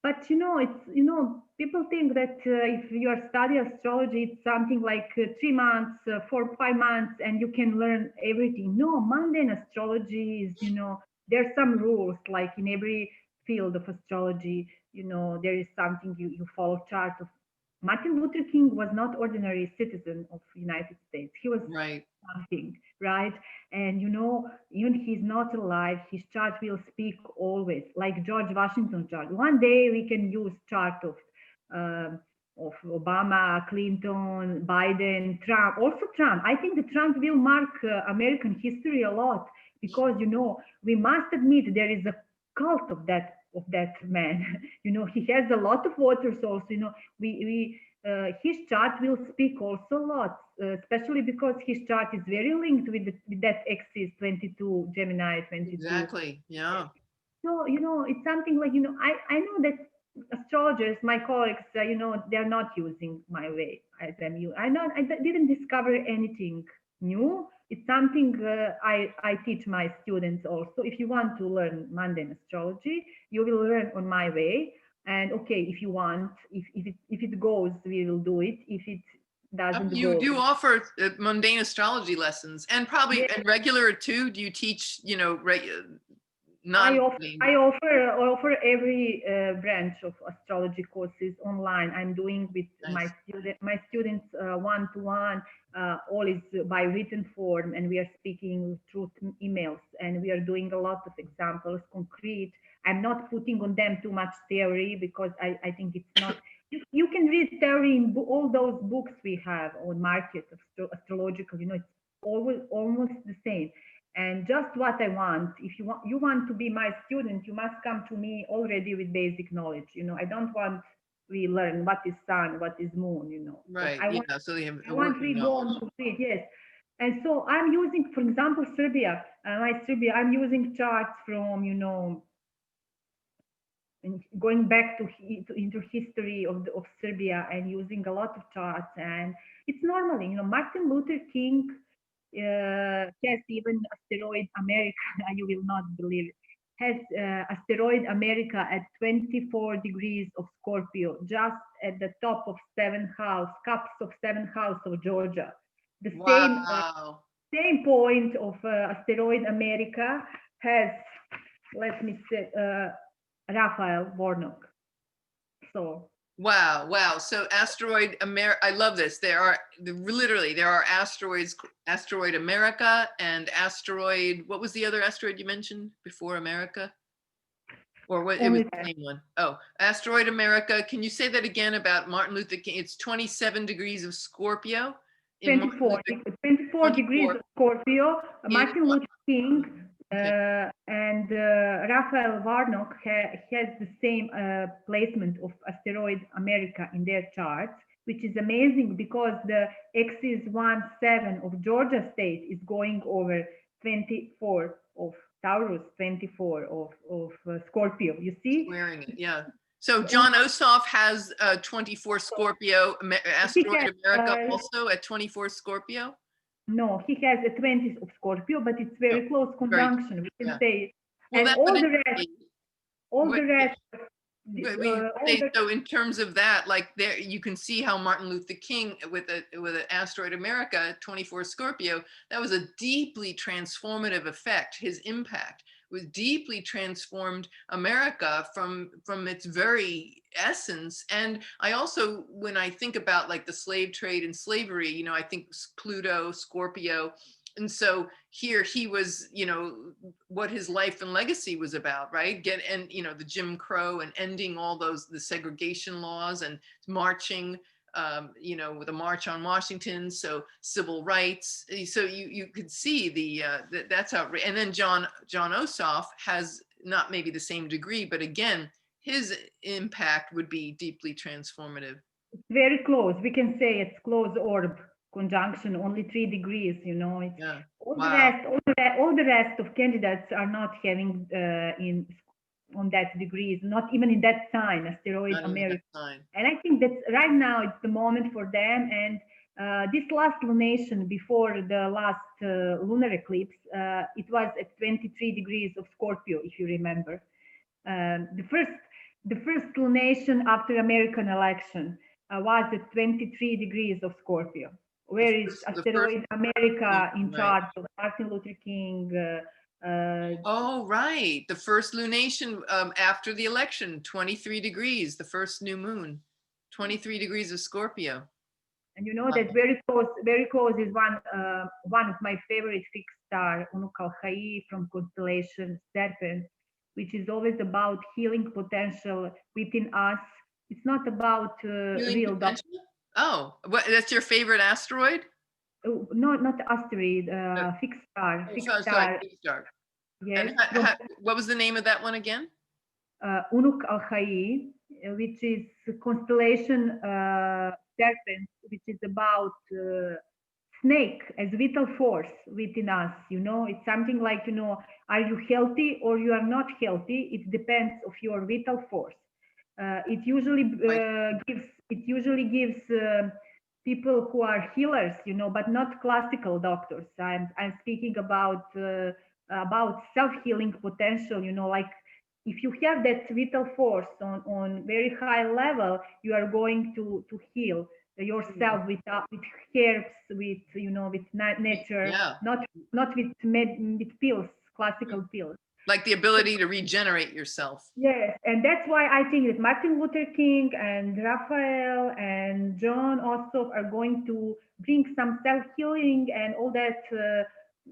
But you know, it's, you know, people think that if you are study astrology, it's something like 3 months, 4 5 months, and you can learn everything. No, mundane astrology is, you know, there's some rules, like in every field of astrology. You know, there is something you follow chart of. Martin Luther King was not ordinary citizen of United States. He was Right. something, right? And you know, even he's not alive, his chart will speak always, like George Washington chart. One day we can use chart um, of Obama, Clinton, Biden, Trump, also Trump. I think the Trump will mark American history a lot, because you know, we must admit there is a cult of that man. You know, he has a lot of voters also. You know, we his chart will speak also a lot, especially because his chart is very linked with that axis 22, Gemini 22. Exactly. Yeah. So, you know, it's something like, you know, I know that astrologers, my colleagues, you know, they're not using my way as I'm you. Didn't discover anything new. It's something I teach my students also. If you want to learn mundane astrology, you will learn on my way. And okay, if you want, if it goes, we will do it. If it doesn't You go, do offer mundane astrology lessons, and probably yeah, and regular too. Do you teach, you know, I offer non-mundane? I offer every branch of astrology courses online. I'm doing with Nice. my students one to one. All is by written form, and we are speaking through emails, and we are doing a lot of examples, concrete. I'm not putting on them too much theory, because I think it's not. You can read theory in all those books we have on market of astrological. You know, it's always almost the same. And just what I want, if you want to be my student, you must come to me already with basic knowledge. You know, I don't want we learn what is sun, what is moon, you know. So Right. Yeah. So they have I a want working we go knowledge. on to read, yes. And so I'm using, for example, Serbia, I'm using charts from, you know, and going back into history of Serbia, and using a lot of charts. And it's normally, you know, Martin Luther King has even asteroid America. You will not believe it. Has asteroid America at 24 degrees of Scorpio, just at the top of cups of seventh house of Georgia. The Wow. same point of asteroid America has, let me say, Raphael Warnock. So Wow. Wow. So I love this. There are asteroid America and asteroid, what was the other asteroid you mentioned before America? Or what, it was Only the that. same one. Oh, Asteroid America. Can you say that again about Martin Luther King? It's 27 degrees of Scorpio in Martin 24, Luther 24 degrees 24 of Scorpio. in Martin Luther King okay. and Raphael Warnock has the same placement of Asteroid America in their charts, which is amazing because the axis 1-7 of Georgia state is going over 24 of Taurus, 24 of Scorpio. You see? Squaring it, yeah. So John Ossoff has 24 Scorpio, Asteroid America also at 24 Scorpio? No, he has a 20 of Scorpio, but it's very close conjunction, we can say. Well, And all the rest, so in terms of that, like there, you can see how Martin Luther King with an Asteroid America, 24 Scorpio, that was a deeply transformative effect. His impact was deeply transformed America from its very essence. And I also, when I think about like the slave trade and slavery, you know, I think Pluto, Scorpio. And so here he was, you know, what his life and legacy was about, right? And you know, the Jim Crow and ending all those, the segregation laws and marching, you know, with a march on Washington. So civil rights. So you could see that's how, and then John Ossoff has not maybe the same degree, but again, his impact would be deeply transformative. Very close. We can say it's close orb conjunction, only 3 degrees, you know. Yeah. All Wow. the rest of candidates are not having on that degrees, not even in that sign, Asteroid America. And I think that right now it's the moment for them. And this last lunation before the last lunar eclipse, it was at 23 degrees of Scorpio, if you remember. The first lunation after American election was at 23 degrees of Scorpio. Where is Asteroid America in charge of Martin Luther King? Oh, right. The first lunation after the election, 23 degrees, the first new moon, 23 degrees of Scorpio. And you know that very close is one of my favorite fixed star, Unukalhai from constellation Serpent, which is always about healing potential within us. It's not about real doctor. Oh, that's your favorite asteroid? No, not asteroid, fixed star. Fixed star. Yes. And what was the name of that one again? Unukalhai, which is constellation Serpent, which is about snake as vital force within us. You know, it's something like, you know, are you healthy or you are not healthy? It depends of your vital force. It usually gives people who are healers, you know, but not classical doctors. I'm speaking about self-healing potential, you know, like if you have that vital force on very high level, you are going to heal yourself with herbs, with, you know, with nature, not with pills, classical pills. Like the ability to regenerate yourself. Yes, and that's why I think that Martin Luther King and Raphael and John Ossoff are going to bring some self-healing and all that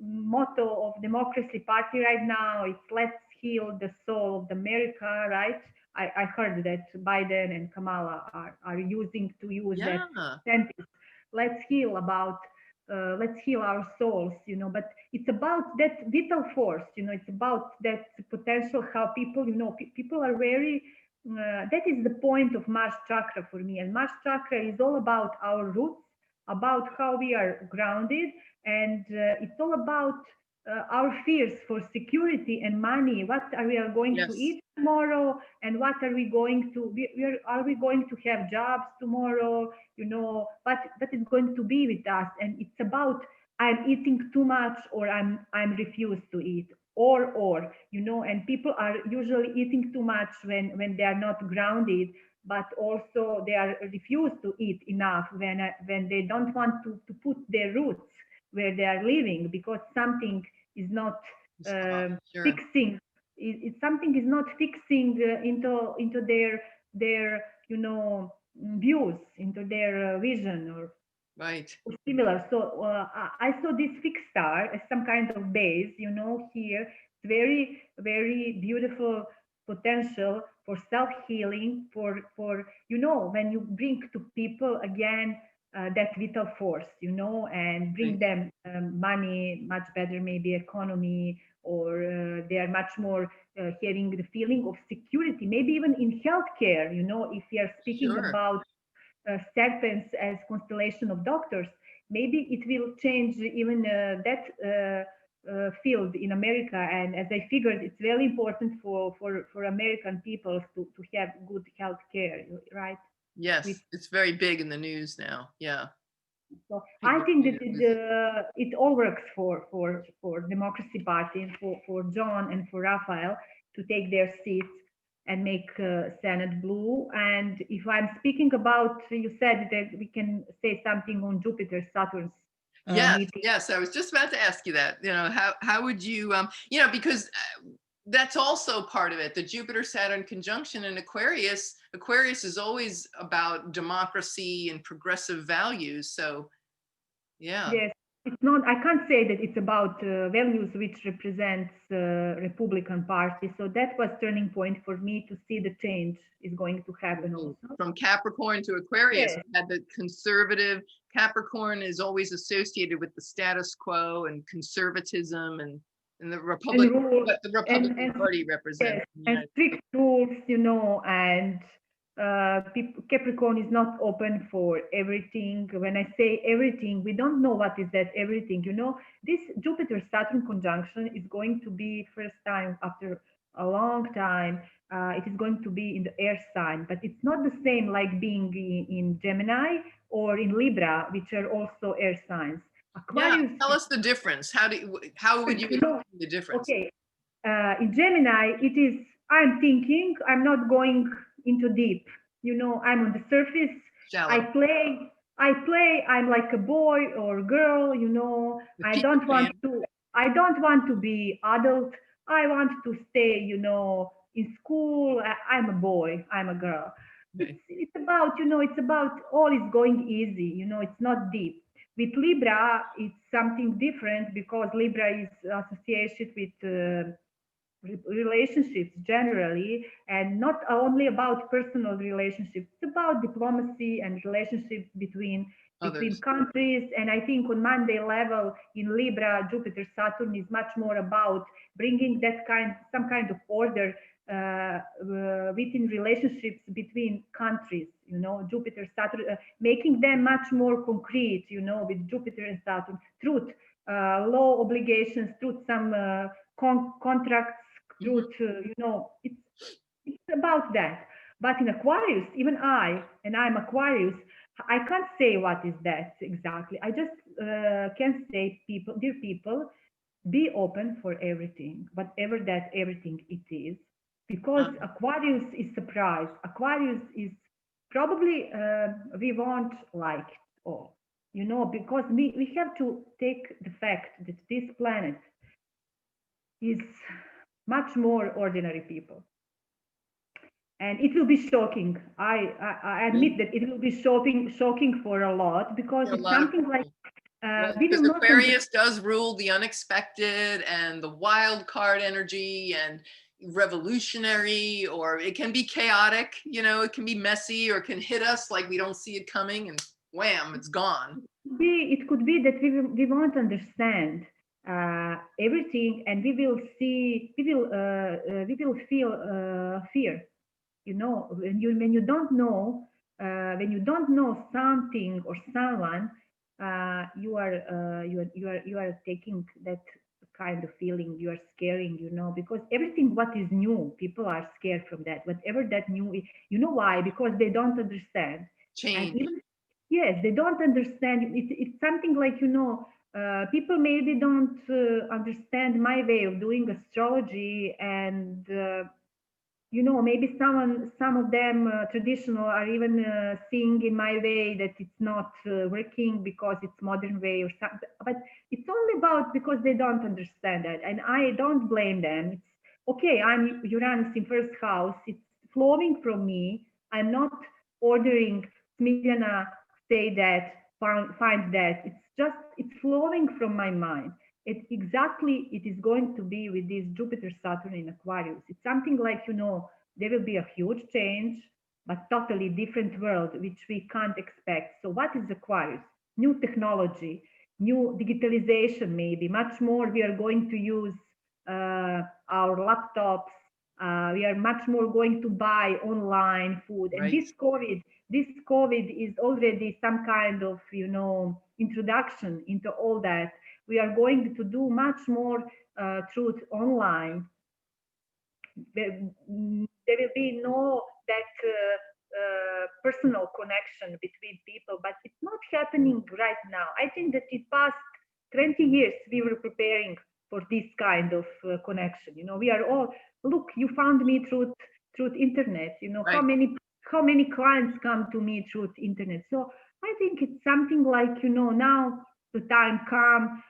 motto of Democracy Party right now. It's let's heal the soul of America, right? I heard that Biden and Kamala are using that sentence. Let's heal our souls, you know, but it's about that vital force, you know, it's about that potential, how people, you know, people are very, that is the point of Mars chakra for me. And Mars chakra is all about our roots, about how we are grounded, and it's all about our fears for security and money. What are we going to eat tomorrow, and what are we going to are we going to have jobs tomorrow, you know, what is going to be with us. And it's about I'm eating too much, or I'm refused to eat, or you know. And people are usually eating too much when they are not grounded, but also they are refused to eat enough when they don't want to put their roots where they are living, because something is not fixing. Something is not fixing into their you know, views, into their vision, or similar. So I saw this fixed star as some kind of base, you know. Here it's very, very beautiful potential for self-healing, for when you bring to people again that vital force, and bring Right. them money, much better maybe economy, or they are much more having the feeling of security, maybe even in healthcare. If we are speaking Sure. about serpents as constellation of doctors, maybe it will change even that field in America. And as I figured, it's very important for American people to have good health care, right? With, Yes, it's very big in the news now. Yeah. so I People think see that it with- it all works for Democracy Party and for John and for Raphael to take their seats and make Senate blue. And if I'm speaking about, you said that we can say something on Jupiter Saturn's Yes, meeting. yes. I was just about to ask you that. How would you because that's also part of it. The Jupiter Saturn conjunction in Aquarius. Aquarius is always about democracy and progressive values. So yeah. Yes, it's not. I can't say that it's about values which represents Republican Party. So that was turning point for me to see the change is going to happen also. From Capricorn to Aquarius, Yes. had the conservative. Capricorn is always associated with the status quo and conservatism and the Republic, rules, what the Republican and Party represents. yes, and strict rules, and Capricorn is not open for everything. When I say everything, we don't know what is that everything. This Jupiter Saturn conjunction is going to be first time after a long time. It is going to be in the air sign, but it's not the same like being in Gemini or in Libra, which are also air signs. Aquarius. Yeah, tell us the difference. How would you explain the difference? Okay, in Gemini, it is, I'm thinking, I'm not going into deep. I'm on the surface. Shallow. I play, I'm like a boy or girl, I don't want to be adult. I want to stay, in school. I'm a boy, I'm a girl. Okay. It's about, it's about all is going easy, it's not deep. With Libra, it's something different because Libra is associated with relationships generally, and not only about personal relationships. It's about diplomacy and relationships between countries. And I think on Monday level in Libra, Jupiter Saturn is much more about bringing some kind of order within relationships between countries. Jupiter Saturn, making them much more concrete. With Jupiter and Saturn, truth, law obligations, truth, some contracts, truth. It's about that. But in Aquarius, even I'm Aquarius, I can't say what is that exactly. I just can say, dear people, be open for everything, whatever that everything it is, because Aquarius is surprise. Aquarius is probably we won't like it all, because we have to take the fact that this planet is much more ordinary people. And it will be shocking. I admit that it will be shocking for a lot, because it's something like because Aquarius does rule the unexpected and the wild card energy and revolutionary, or it can be chaotic, it can be messy, or it can hit us like we don't see it coming and wham, it's gone. It could be that we won't understand everything, and we will feel fear. When you don't know something or someone, you are taking that kind of feeling. You are scaring, because everything what is new, people are scared from that. Whatever that new is, why? Because they don't understand. Change. And even, yes, they don't understand. It's something like, people maybe don't understand my way of doing astrology, and maybe some of them traditional are even seeing in my way that it's not working because it's modern way or something. But it's only about because they don't understand that, and I don't blame them. It's okay. I'm Uranus in first house. It's flowing from me. I'm not ordering Smiljana say that, find that. It's flowing from my mind. Exactly it is going to be with this Jupiter Saturn in Aquarius. It's something like, there will be a huge change, but totally different world, which we can't expect. So what is Aquarius? New technology, new digitalization, maybe much more. We are going to use our laptops. We are much more going to buy online food. And Right. this COVID is already some kind of, introduction into all that. We are going to do much more truth online. There will be no that personal connection between people, but it's not happening right now. I think that in past 20 years we were preparing for this kind of connection. We are all, look, you found me through internet. Right. How many clients come to me through internet. So I think it's something like, now the time comes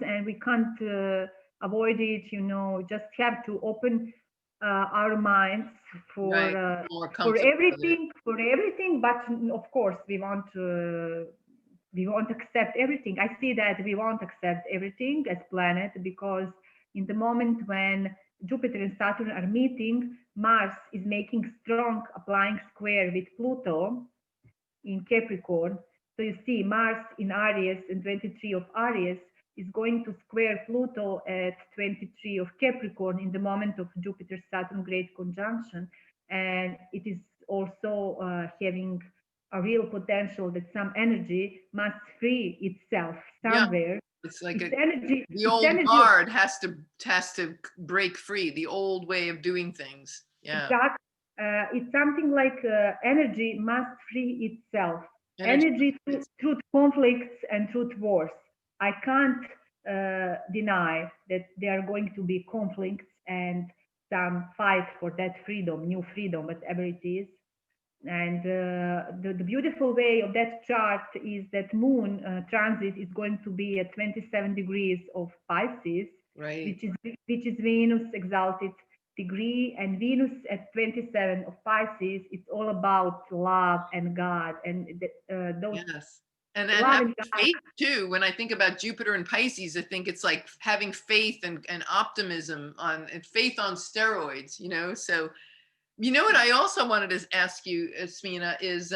and we can't avoid it. Just have to open our minds for Right. More comfortable with it. everything. But of course, we won't accept everything. I see that we won't accept everything as planet, because in the moment when Jupiter and Saturn are meeting, Mars is making strong applying square with Pluto in Capricorn. So you see Mars in Aries and 23 of Aries is going to square Pluto at 23 of Capricorn in the moment of Jupiter-Saturn great conjunction. And it is also having a real potential that some energy must free itself somewhere. Yeah. It's like the old energy guard has to break free, the old way of doing things. Yeah. Exactly. It's something like energy must free itself. Energy through conflicts and through wars. I can't deny that there are going to be conflicts and some fight for that freedom, new freedom, whatever it is. And the beautiful way of that chart is that Moon transit is going to be at 27 degrees of Pisces, right, which is Venus exalted degree, and Venus at 27 of Pisces. It's all about love and God, and those. Yes. And having faith too. When I think about Jupiter and Pisces, I think it's like having faith and optimism and faith on steroids, So, what I also wanted to ask you, Smina, is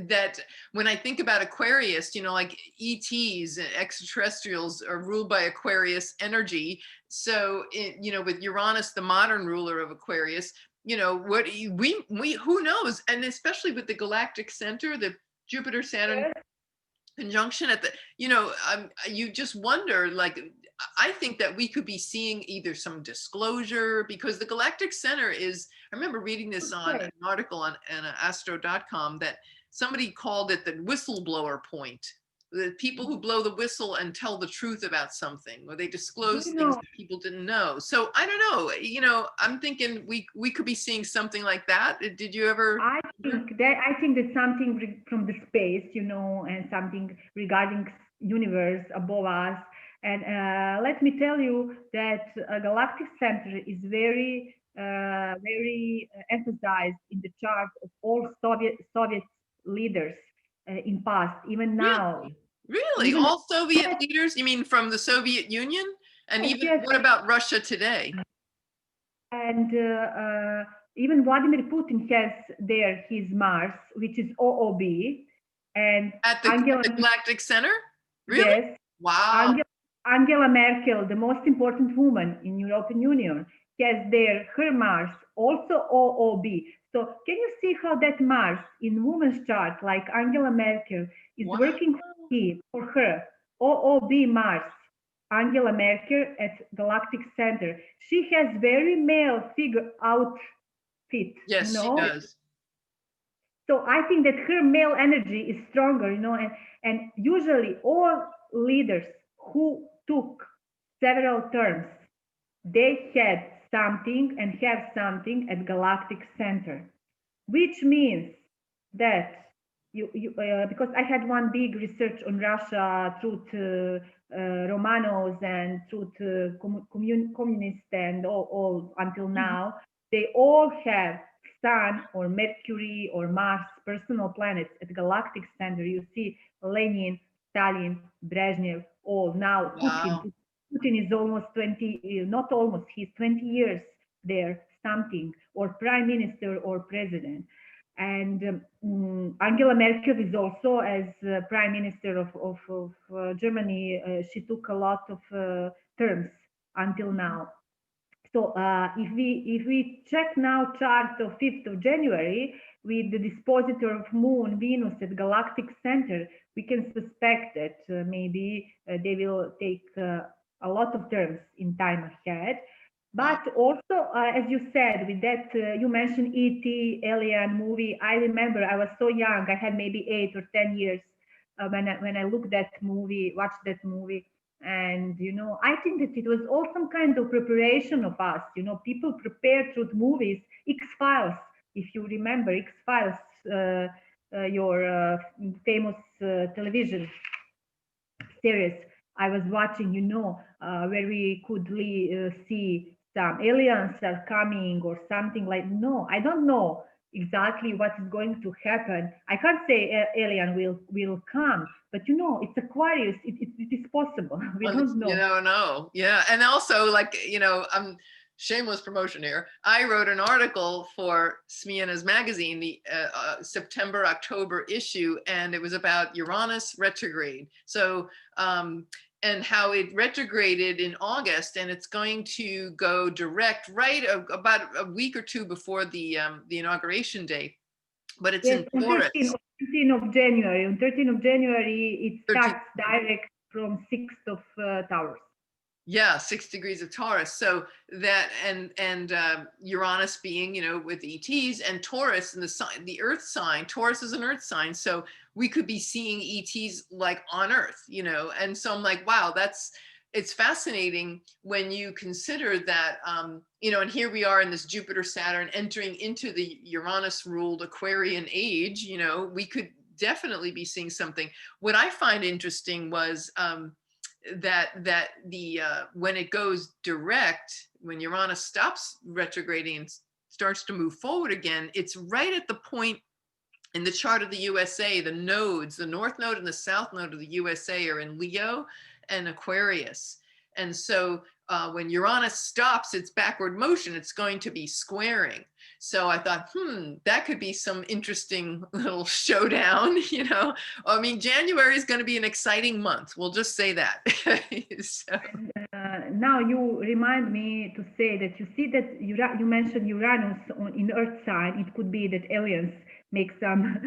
that when I think about Aquarius, like ETs, extraterrestrials are ruled by Aquarius energy. So, with Uranus, the modern ruler of Aquarius, what we who knows? And especially with the Galactic Center, the Jupiter Saturn conjunction at the, you just wonder, like, I think that we could be seeing either some disclosure, because the Galactic Center is, I remember reading this on an article on astro.com that somebody called it the whistleblower point. The people who blow the whistle and tell the truth about something, or they disclose things that people didn't know. So I don't know, I'm thinking we could be seeing something like that. Did you ever? I think that something from the space, and something regarding universe above us. And let me tell you that Galactic Center is very, very emphasized in the chart of all Soviet leaders in past, even now. Really? Even all Soviet leaders? You mean from the Soviet Union? And what about Russia today? And even Vladimir Putin has there his Mars, which is OOB. And at the Galactic Center? Really? Yes. Wow. Angela Merkel, the most important woman in European Union, has there her Mars, also OOB. So can you see how that Mars in woman's chart, like Angela Merkel, is working for her? OOB Mars, Angela Merkel at Galactic Center. She has very male figure outfit. Yes, she does. So I think that her male energy is stronger, and usually all leaders who took several terms, they had something and have something at Galactic Center, which means that because I had one big research on Russia through Romanos and through communists and all until now, they all have Sun or Mercury or Mars personal planets at Galactic Center. You see Lenin, Stalin, Brezhnev, all now. Wow. Putin is almost 20, not almost, he's 20 years there, something, or prime minister or president. And Angela Merkel is also as prime minister of Germany. She took a lot of terms until now. So if we check now chart of 5th of January with the dispositor of Moon, Venus at Galactic Center, we can suspect that maybe they will take a lot of terms in time ahead. But also, as you said, with that, you mentioned E.T. Alien movie. I remember I was so young. I had maybe 8 or 10 years when I looked that movie, watched that movie. And, I think that it was all some kind of preparation of us. People prepared through movies. X-Files, if you remember, X-Files, your famous television series I was watching, where we could see some aliens are coming or something like. No, I don't know exactly what is going to happen. I can't say alien will come, but it's Aquarius. It is possible. We don't know. No. Yeah. And also, like, I'm shameless promotion here. I wrote an article for Smiljana's magazine, the September-October issue, and it was about Uranus retrograde. So, and how it retrograded in August, and it's going to go direct right about a week or two before the inauguration day. But it's in Taurus. 13th of January. On 13th of January, it starts direct from 6th of Taurus. Yeah, 6 degrees of Taurus. So that and Uranus being, with ETs, and Taurus and the Earth sign. Taurus is an Earth sign, so we could be seeing ETs like on Earth, And so I'm like, wow, it's fascinating when you consider that, and here we are in this Jupiter Saturn entering into the Uranus ruled Aquarian age. We could definitely be seeing something. What I find interesting was that the when it goes direct, when Uranus stops retrograding and starts to move forward again, it's right at the point in the chart of the USA. The nodes, the north node and the south node of the USA, are in Leo and Aquarius. And so when Uranus stops its backward motion, it's going to be squaring. So I thought, that could be some interesting little showdown, I mean, January is going to be an exciting month. We'll just say that. So. Now you remind me to say that you see that you mentioned Uranus in Earth sign. It could be that aliens make some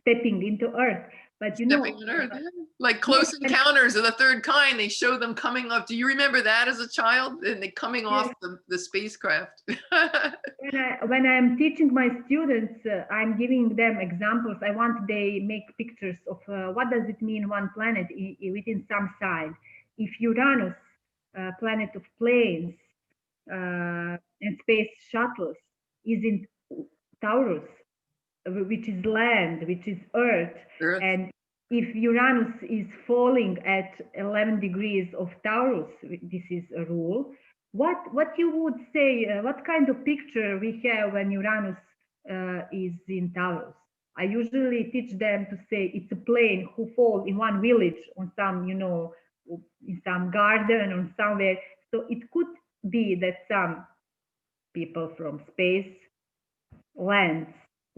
stepping into Earth. But stepping on Earth, like Close Encounters of the Third Kind, they show them coming off. Do you remember that as a child? And they coming off the spacecraft. When I'm teaching my students, I'm giving them examples. I want they make pictures of what does it mean one planet within some sign. If Uranus, planet of planes and space shuttles, is in Taurus, which is land, which is Earth. And if Uranus is falling at 11 degrees of Taurus, this is a rule. What you would say? What kind of picture we have when Uranus is in Taurus? I usually teach them to say it's a plane who falls in one village on some, in some garden or somewhere. So it could be that some people from space land.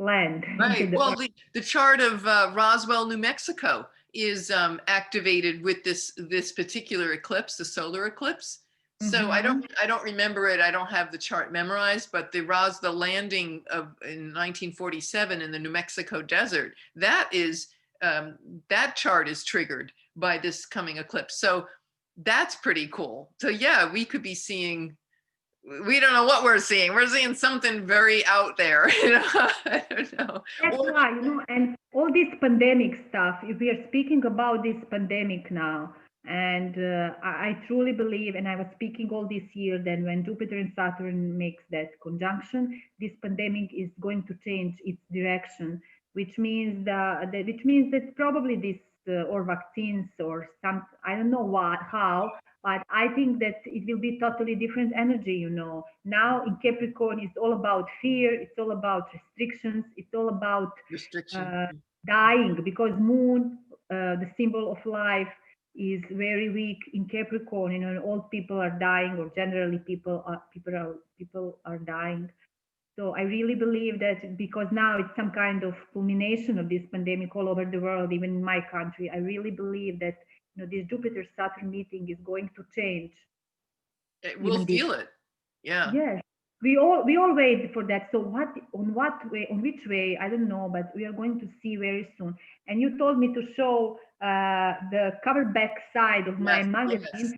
Right. Well, the chart of Roswell, New Mexico is activated with this particular eclipse, the solar eclipse. So I don't remember it. I don't have the chart memorized, but the landing in 1947 in the New Mexico desert, that chart is triggered by this coming eclipse. So that's pretty cool. So yeah, we could be seeing. We don't know what we're seeing. We're seeing something very out there. I don't know. That's why, and all this pandemic stuff, if we are speaking about this pandemic now, and I truly believe, and I was speaking all this year, then when Jupiter and Saturn makes that conjunction, this pandemic is going to change its direction, which means that probably this or vaccines or some, I don't know how, but I think that it will be totally different energy, Now in Capricorn, it's all about fear, it's all about restrictions, it's all about dying, because Moon, the symbol of life, is very weak in Capricorn. You know, old people are dying, or generally people are dying. So I really believe that, because now it's some kind of culmination of this pandemic all over the world, even in my country. I really believe that, you know, this Jupiter Saturn meeting is going to change We'll even this. feel it. Yeah. Yes, we all wait for that. So what way, on which way, I don't know, but we are going to see very soon. And you told me to show the cover back side of my Yes. magazine.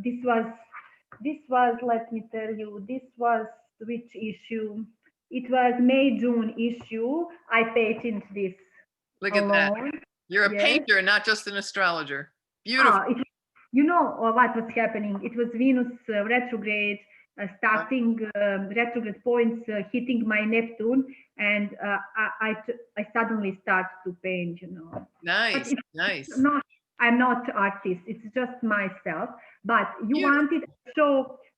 This was, let me tell you, this was which issue? It was May-June issue. I painted this Look at that. alone. You're a Yes. painter, not just an astrologer. Beautiful. You know what was happening. It was Venus retrograde, starting retrograde points hitting my Neptune, and I suddenly start to paint. You know, but Nice. it's Nice. not. I'm not artist. It's just myself. But you Beautiful. wanted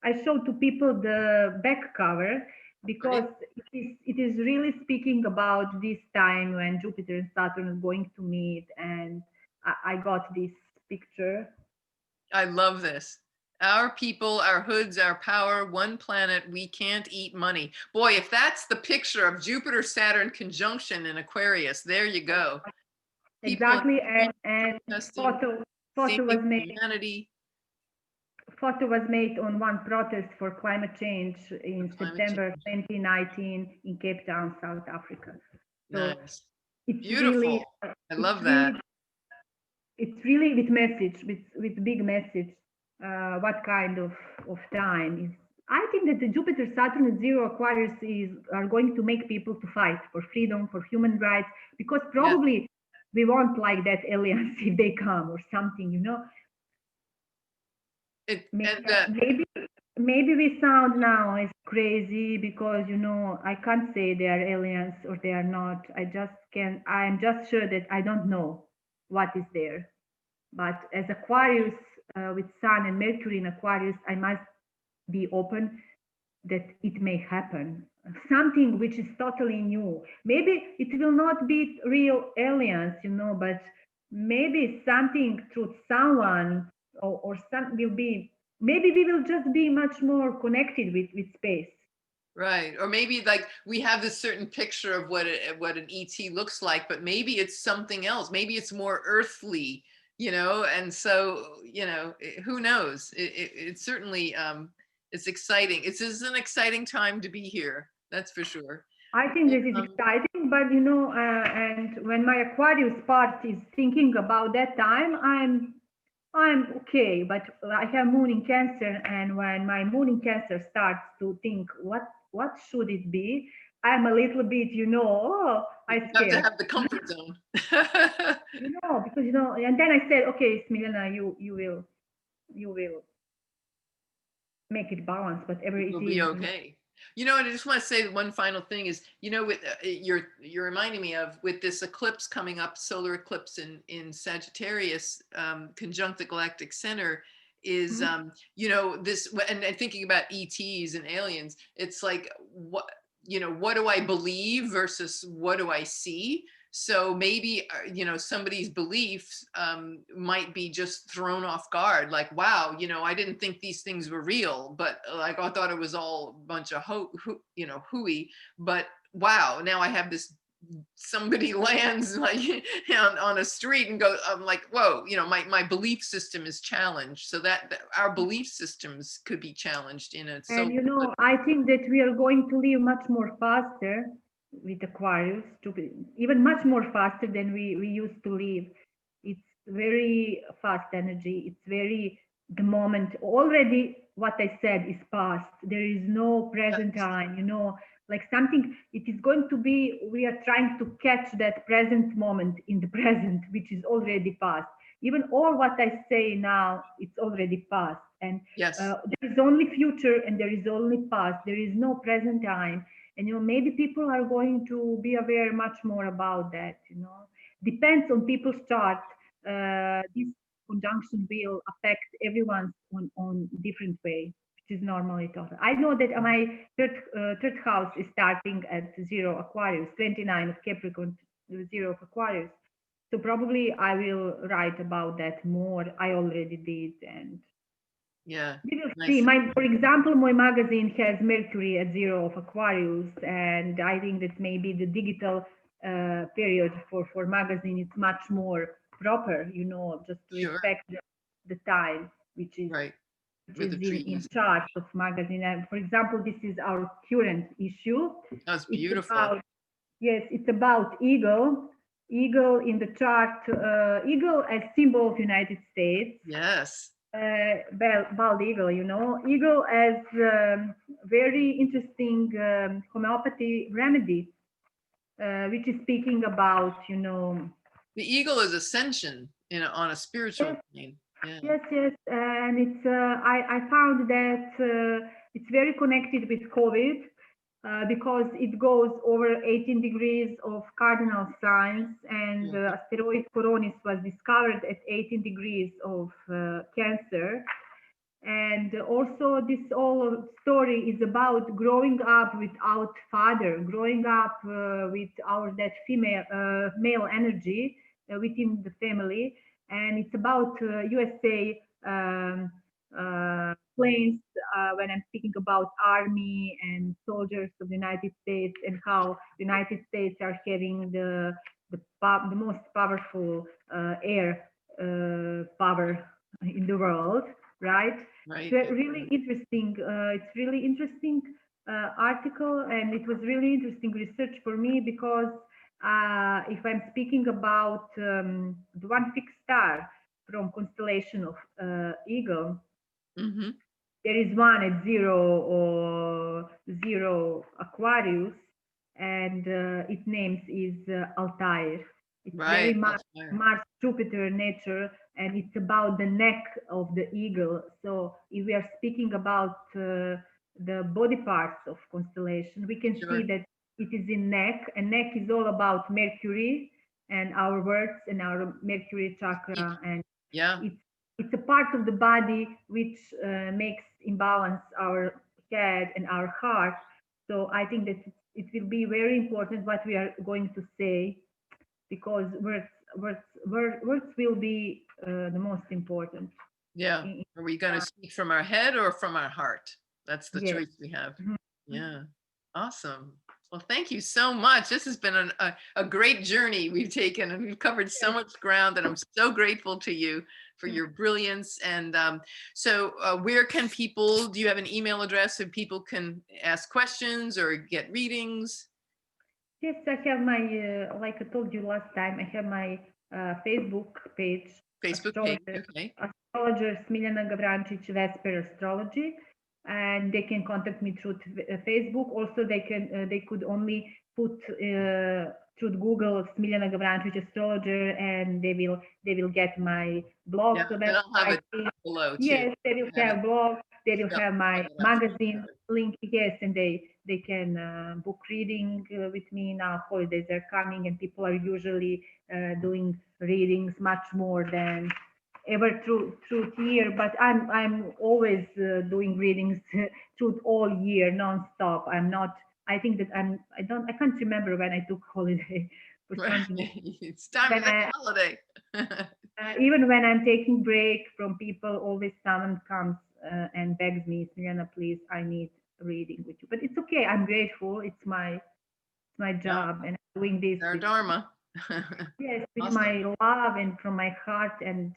I show to people the back cover, because it is really speaking about this time when Jupiter and Saturn is going to meet, and I got this picture. I love this. Our people, our hoods, our power, one planet, we can't eat money. Boy, if that's the picture of Jupiter Saturn conjunction in Aquarius, there you go. People Exactly, and protesting, photo was saving made humanity. photo was made on one protest for climate change in Climate September change. 2019 in Cape Town, South Africa. So Nice. it's really, Beautiful. I love that. it's really with message, with big message. What kind of time is? I think that the Jupiter Saturn at zero Aquarius are going to make people to fight for freedom, for human rights, because probably we won't like that aliens if they come or something, you know. Maybe we sound now as crazy, because, you know, I can't say they are aliens or they are not. I'm just sure that I don't know what is there. But as Aquarius, with Sun and Mercury in Aquarius, I must be open that it may happen. Something which is totally new. Maybe it will not be real aliens, you know, but maybe something through someone, or some will be. Maybe we will just be much more connected with space. Right. Or maybe like we have this certain picture of what an ET looks like, but maybe it's something else. Maybe it's more earthly, you know, and so, you know, who knows? It's certainly it's exciting. This is an exciting time to be here. That's for sure. I think this is exciting, but, you know, and when my Aquarius part is thinking about that time, I'm okay, but I have Moon in Cancer, and when my Moon in Cancer starts to think what should it be, I'm a little bit, you know, I You scared. have to have the comfort zone. You know, because, you know, and then I said, okay, Smiljana, you will make it balanced, whatever it It'll is. be okay. You know, and I just want to say one final thing is, you know, with you're reminding me of, with this eclipse coming up, solar eclipse in Sagittarius, conjunct the Galactic Center, is you know, this, and thinking about ETs and aliens, it's like, what, you know, what do I believe versus what do I see? So maybe, you know, somebody's beliefs might be just thrown off guard. Like, wow, you know, I didn't think these things were real, but like I thought it was all a bunch of you know, hooey. But wow, now I have this. Somebody lands like on a street and go, I'm like, whoa, you know, my belief system is challenged. So that our belief systems could be challenged in it. So, and, you know, I think that we are going to live much more faster with Aquarius, to be even much more faster than we used to live. It's very fast energy. It's very, the moment already, what I said is past. There is no present time, you know, like something, it is going to be, we are trying to catch that present moment in the present, which is already past. Even all what I say now, it's already past. And yes, there is only future and there is only past. There is no present time. And, you know, maybe people are going to be aware much more about that, you know. Depends on people's chart. This conjunction will affect everyone on different way, which is normally thought. I know that my third house is starting at zero Aquarius, 29 of Capricorn, zero of Aquarius. So probably I will write about that more. I already did, and Yeah. we will Nice. see. For example, my magazine has Mercury at 0 of Aquarius, and I think that maybe the digital period for magazine is much more proper, just to Sure. respect the time, which is Right. which With is the in trees. charge of magazine. And for example, this is our current issue. That's It's beautiful. about, yes, it's about eagle. Eagle in the chart, eagle as symbol of United States. Yes. Bald eagle, eagle as very interesting homeopathy remedy, which is speaking about, The eagle is ascension on a spiritual yes, plane. Yeah. yes, and it's I found that it's very connected with COVID because it goes over 18 degrees of cardinal signs, and asteroid Coronis was discovered at 18 degrees of Cancer. And also, this whole story is about growing up without father, growing up with that female male energy within the family, and it's about USA planes. When I'm speaking about army and soldiers of the United States, and how the United States are having the most powerful air power in the world, right? Right. It's really interesting. It's really interesting article, and it was really interesting research for me because if I'm speaking about the one fixed star from constellation of Eagle, Mm-hmm. there is one at 0 Aquarius, and its name is Altair. It's very Right. much Mars Jupiter nature, and it's about the neck of the eagle. So if we are speaking about the body parts of constellation, we can see that it is in neck, and neck is all about Mercury and our words and our Mercury chakra, and it's a part of the body which makes imbalance our head and our heart. So I think that it will be very important what we are going to say, because words will be the most important. Yeah. Are we going to speak from our head or from our heart? That's the choice we have. Yeah. Awesome. Well, thank you so much. This has been a great journey we've taken, and we've covered so much ground, and I'm so grateful to you for your brilliance. And so where can people, do you have an email address so people can ask questions or get readings? Yes, I have my, like I told you last time, I have my Facebook page. Okay. Astrologer Smiljana Gavrančić Vesper Astrology, and they can contact me through Facebook. Also, they could only put through Google Smiljana Gavrančić Astrologer, and they will get my blog. Yeah, and I'll have it below too. Yes, they will have blog. They will have my magazine link. Yes, and they can book reading with me. Now holidays are coming, and people are usually doing readings much more than ever through year. But I'm always doing readings through all year, non-stop. I'm not. I think that I can't remember when I took holiday for something. It's time to take a holiday. Even when I'm taking break from people, always someone comes and begs me, Smiljana, please, I need reading with you. But it's okay. I'm grateful. It's my job, and I'm doing this. Our dharma. Yes, with my love and from my heart. And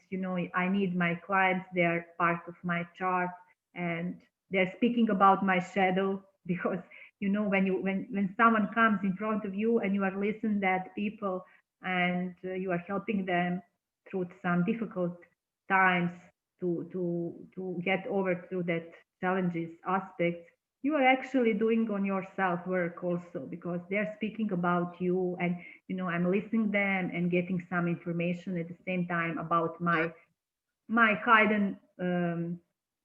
I need my clients. They are part of my chart, and they're speaking about my shadow, because when someone comes in front of you and you are listening that people, and you are helping them through some difficult times to get over through that challenges aspects, you are actually doing on your self work also, because they're speaking about you, and I'm listening them and getting some information at the same time about my hidden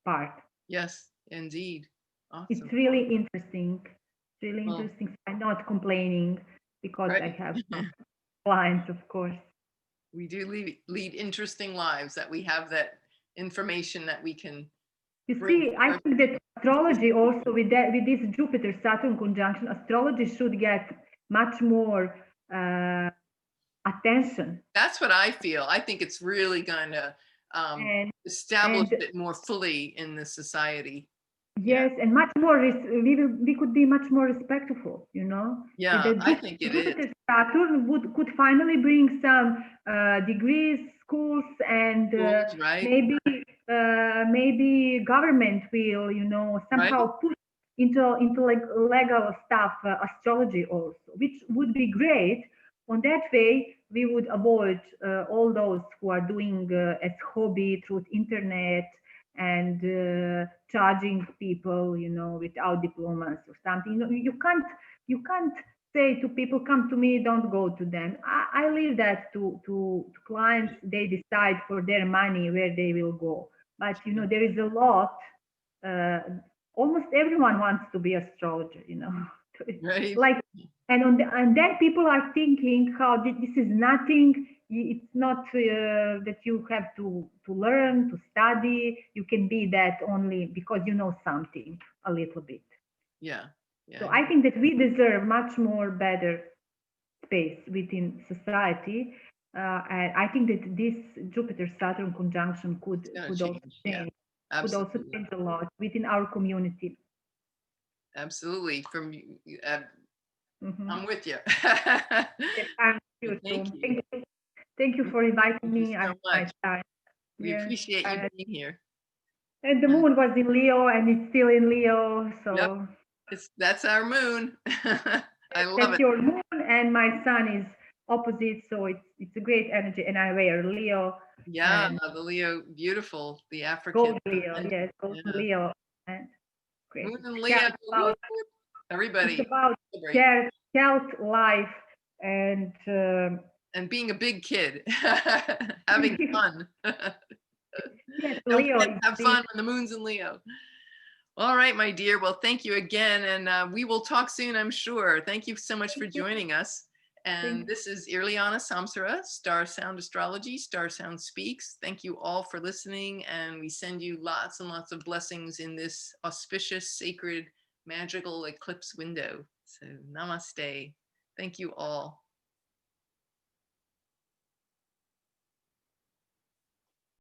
part. Yes, indeed. Awesome. It's really interesting. I'm not complaining, because I have clients, of course. We do lead interesting lives, that we have that information that we can. You see, I think that astrology also, with this Jupiter Saturn conjunction, astrology should get much more attention. That's what I feel. I think it's really going to And establish it more fully in the society. yes, and much more, we could be much more respectful, you know. Yeah, I think it is. Jupiter Saturn could finally bring some degrees, schools, and Schools, right? maybe government will, you know, somehow push into like legal stuff, astrology also, which would be great. On that way, we would avoid all those who are doing as hobby through internet and charging people, you know, without diplomas or something. You know, you can't say to people, come to me, don't go to them. I leave that to clients. They decide for their money where they will go. But you know, there is a lot. Almost everyone wants to be astrologer, you know. Right. Like, and then people are thinking how this is nothing. It's not that you have to learn, to study. You can be that only because you know something a little bit. Yeah. So I think that we deserve much more better space within society. And I think that this Jupiter-Saturn conjunction could also change. Could also change a lot within our community. Absolutely. I'm with you. I'm with you. Thank you for inviting me. So much. We appreciate you being here. And the moon was in Leo, and it's still in Leo. So that's our moon. I love it. That's your moon, and my sun is opposite, so it's a great energy. And I wear Leo. Yeah, the Leo, beautiful. The African. Gold Leo, yes, gold Leo. And great. Moon and Leo. Everybody. It's about health, life, and being a big kid, having fun. Yes, Leo. Have fun when the moon's in Leo. All right, my dear. Well, thank you again, and we will talk soon, I'm sure. Thank you so much for joining us. And this is Smiljana Samsara, Star Sound Astrology, Star Sound Speaks. Thank you all for listening, and we send you lots and lots of blessings in this auspicious, sacred, magical eclipse window. So namaste. Thank you all.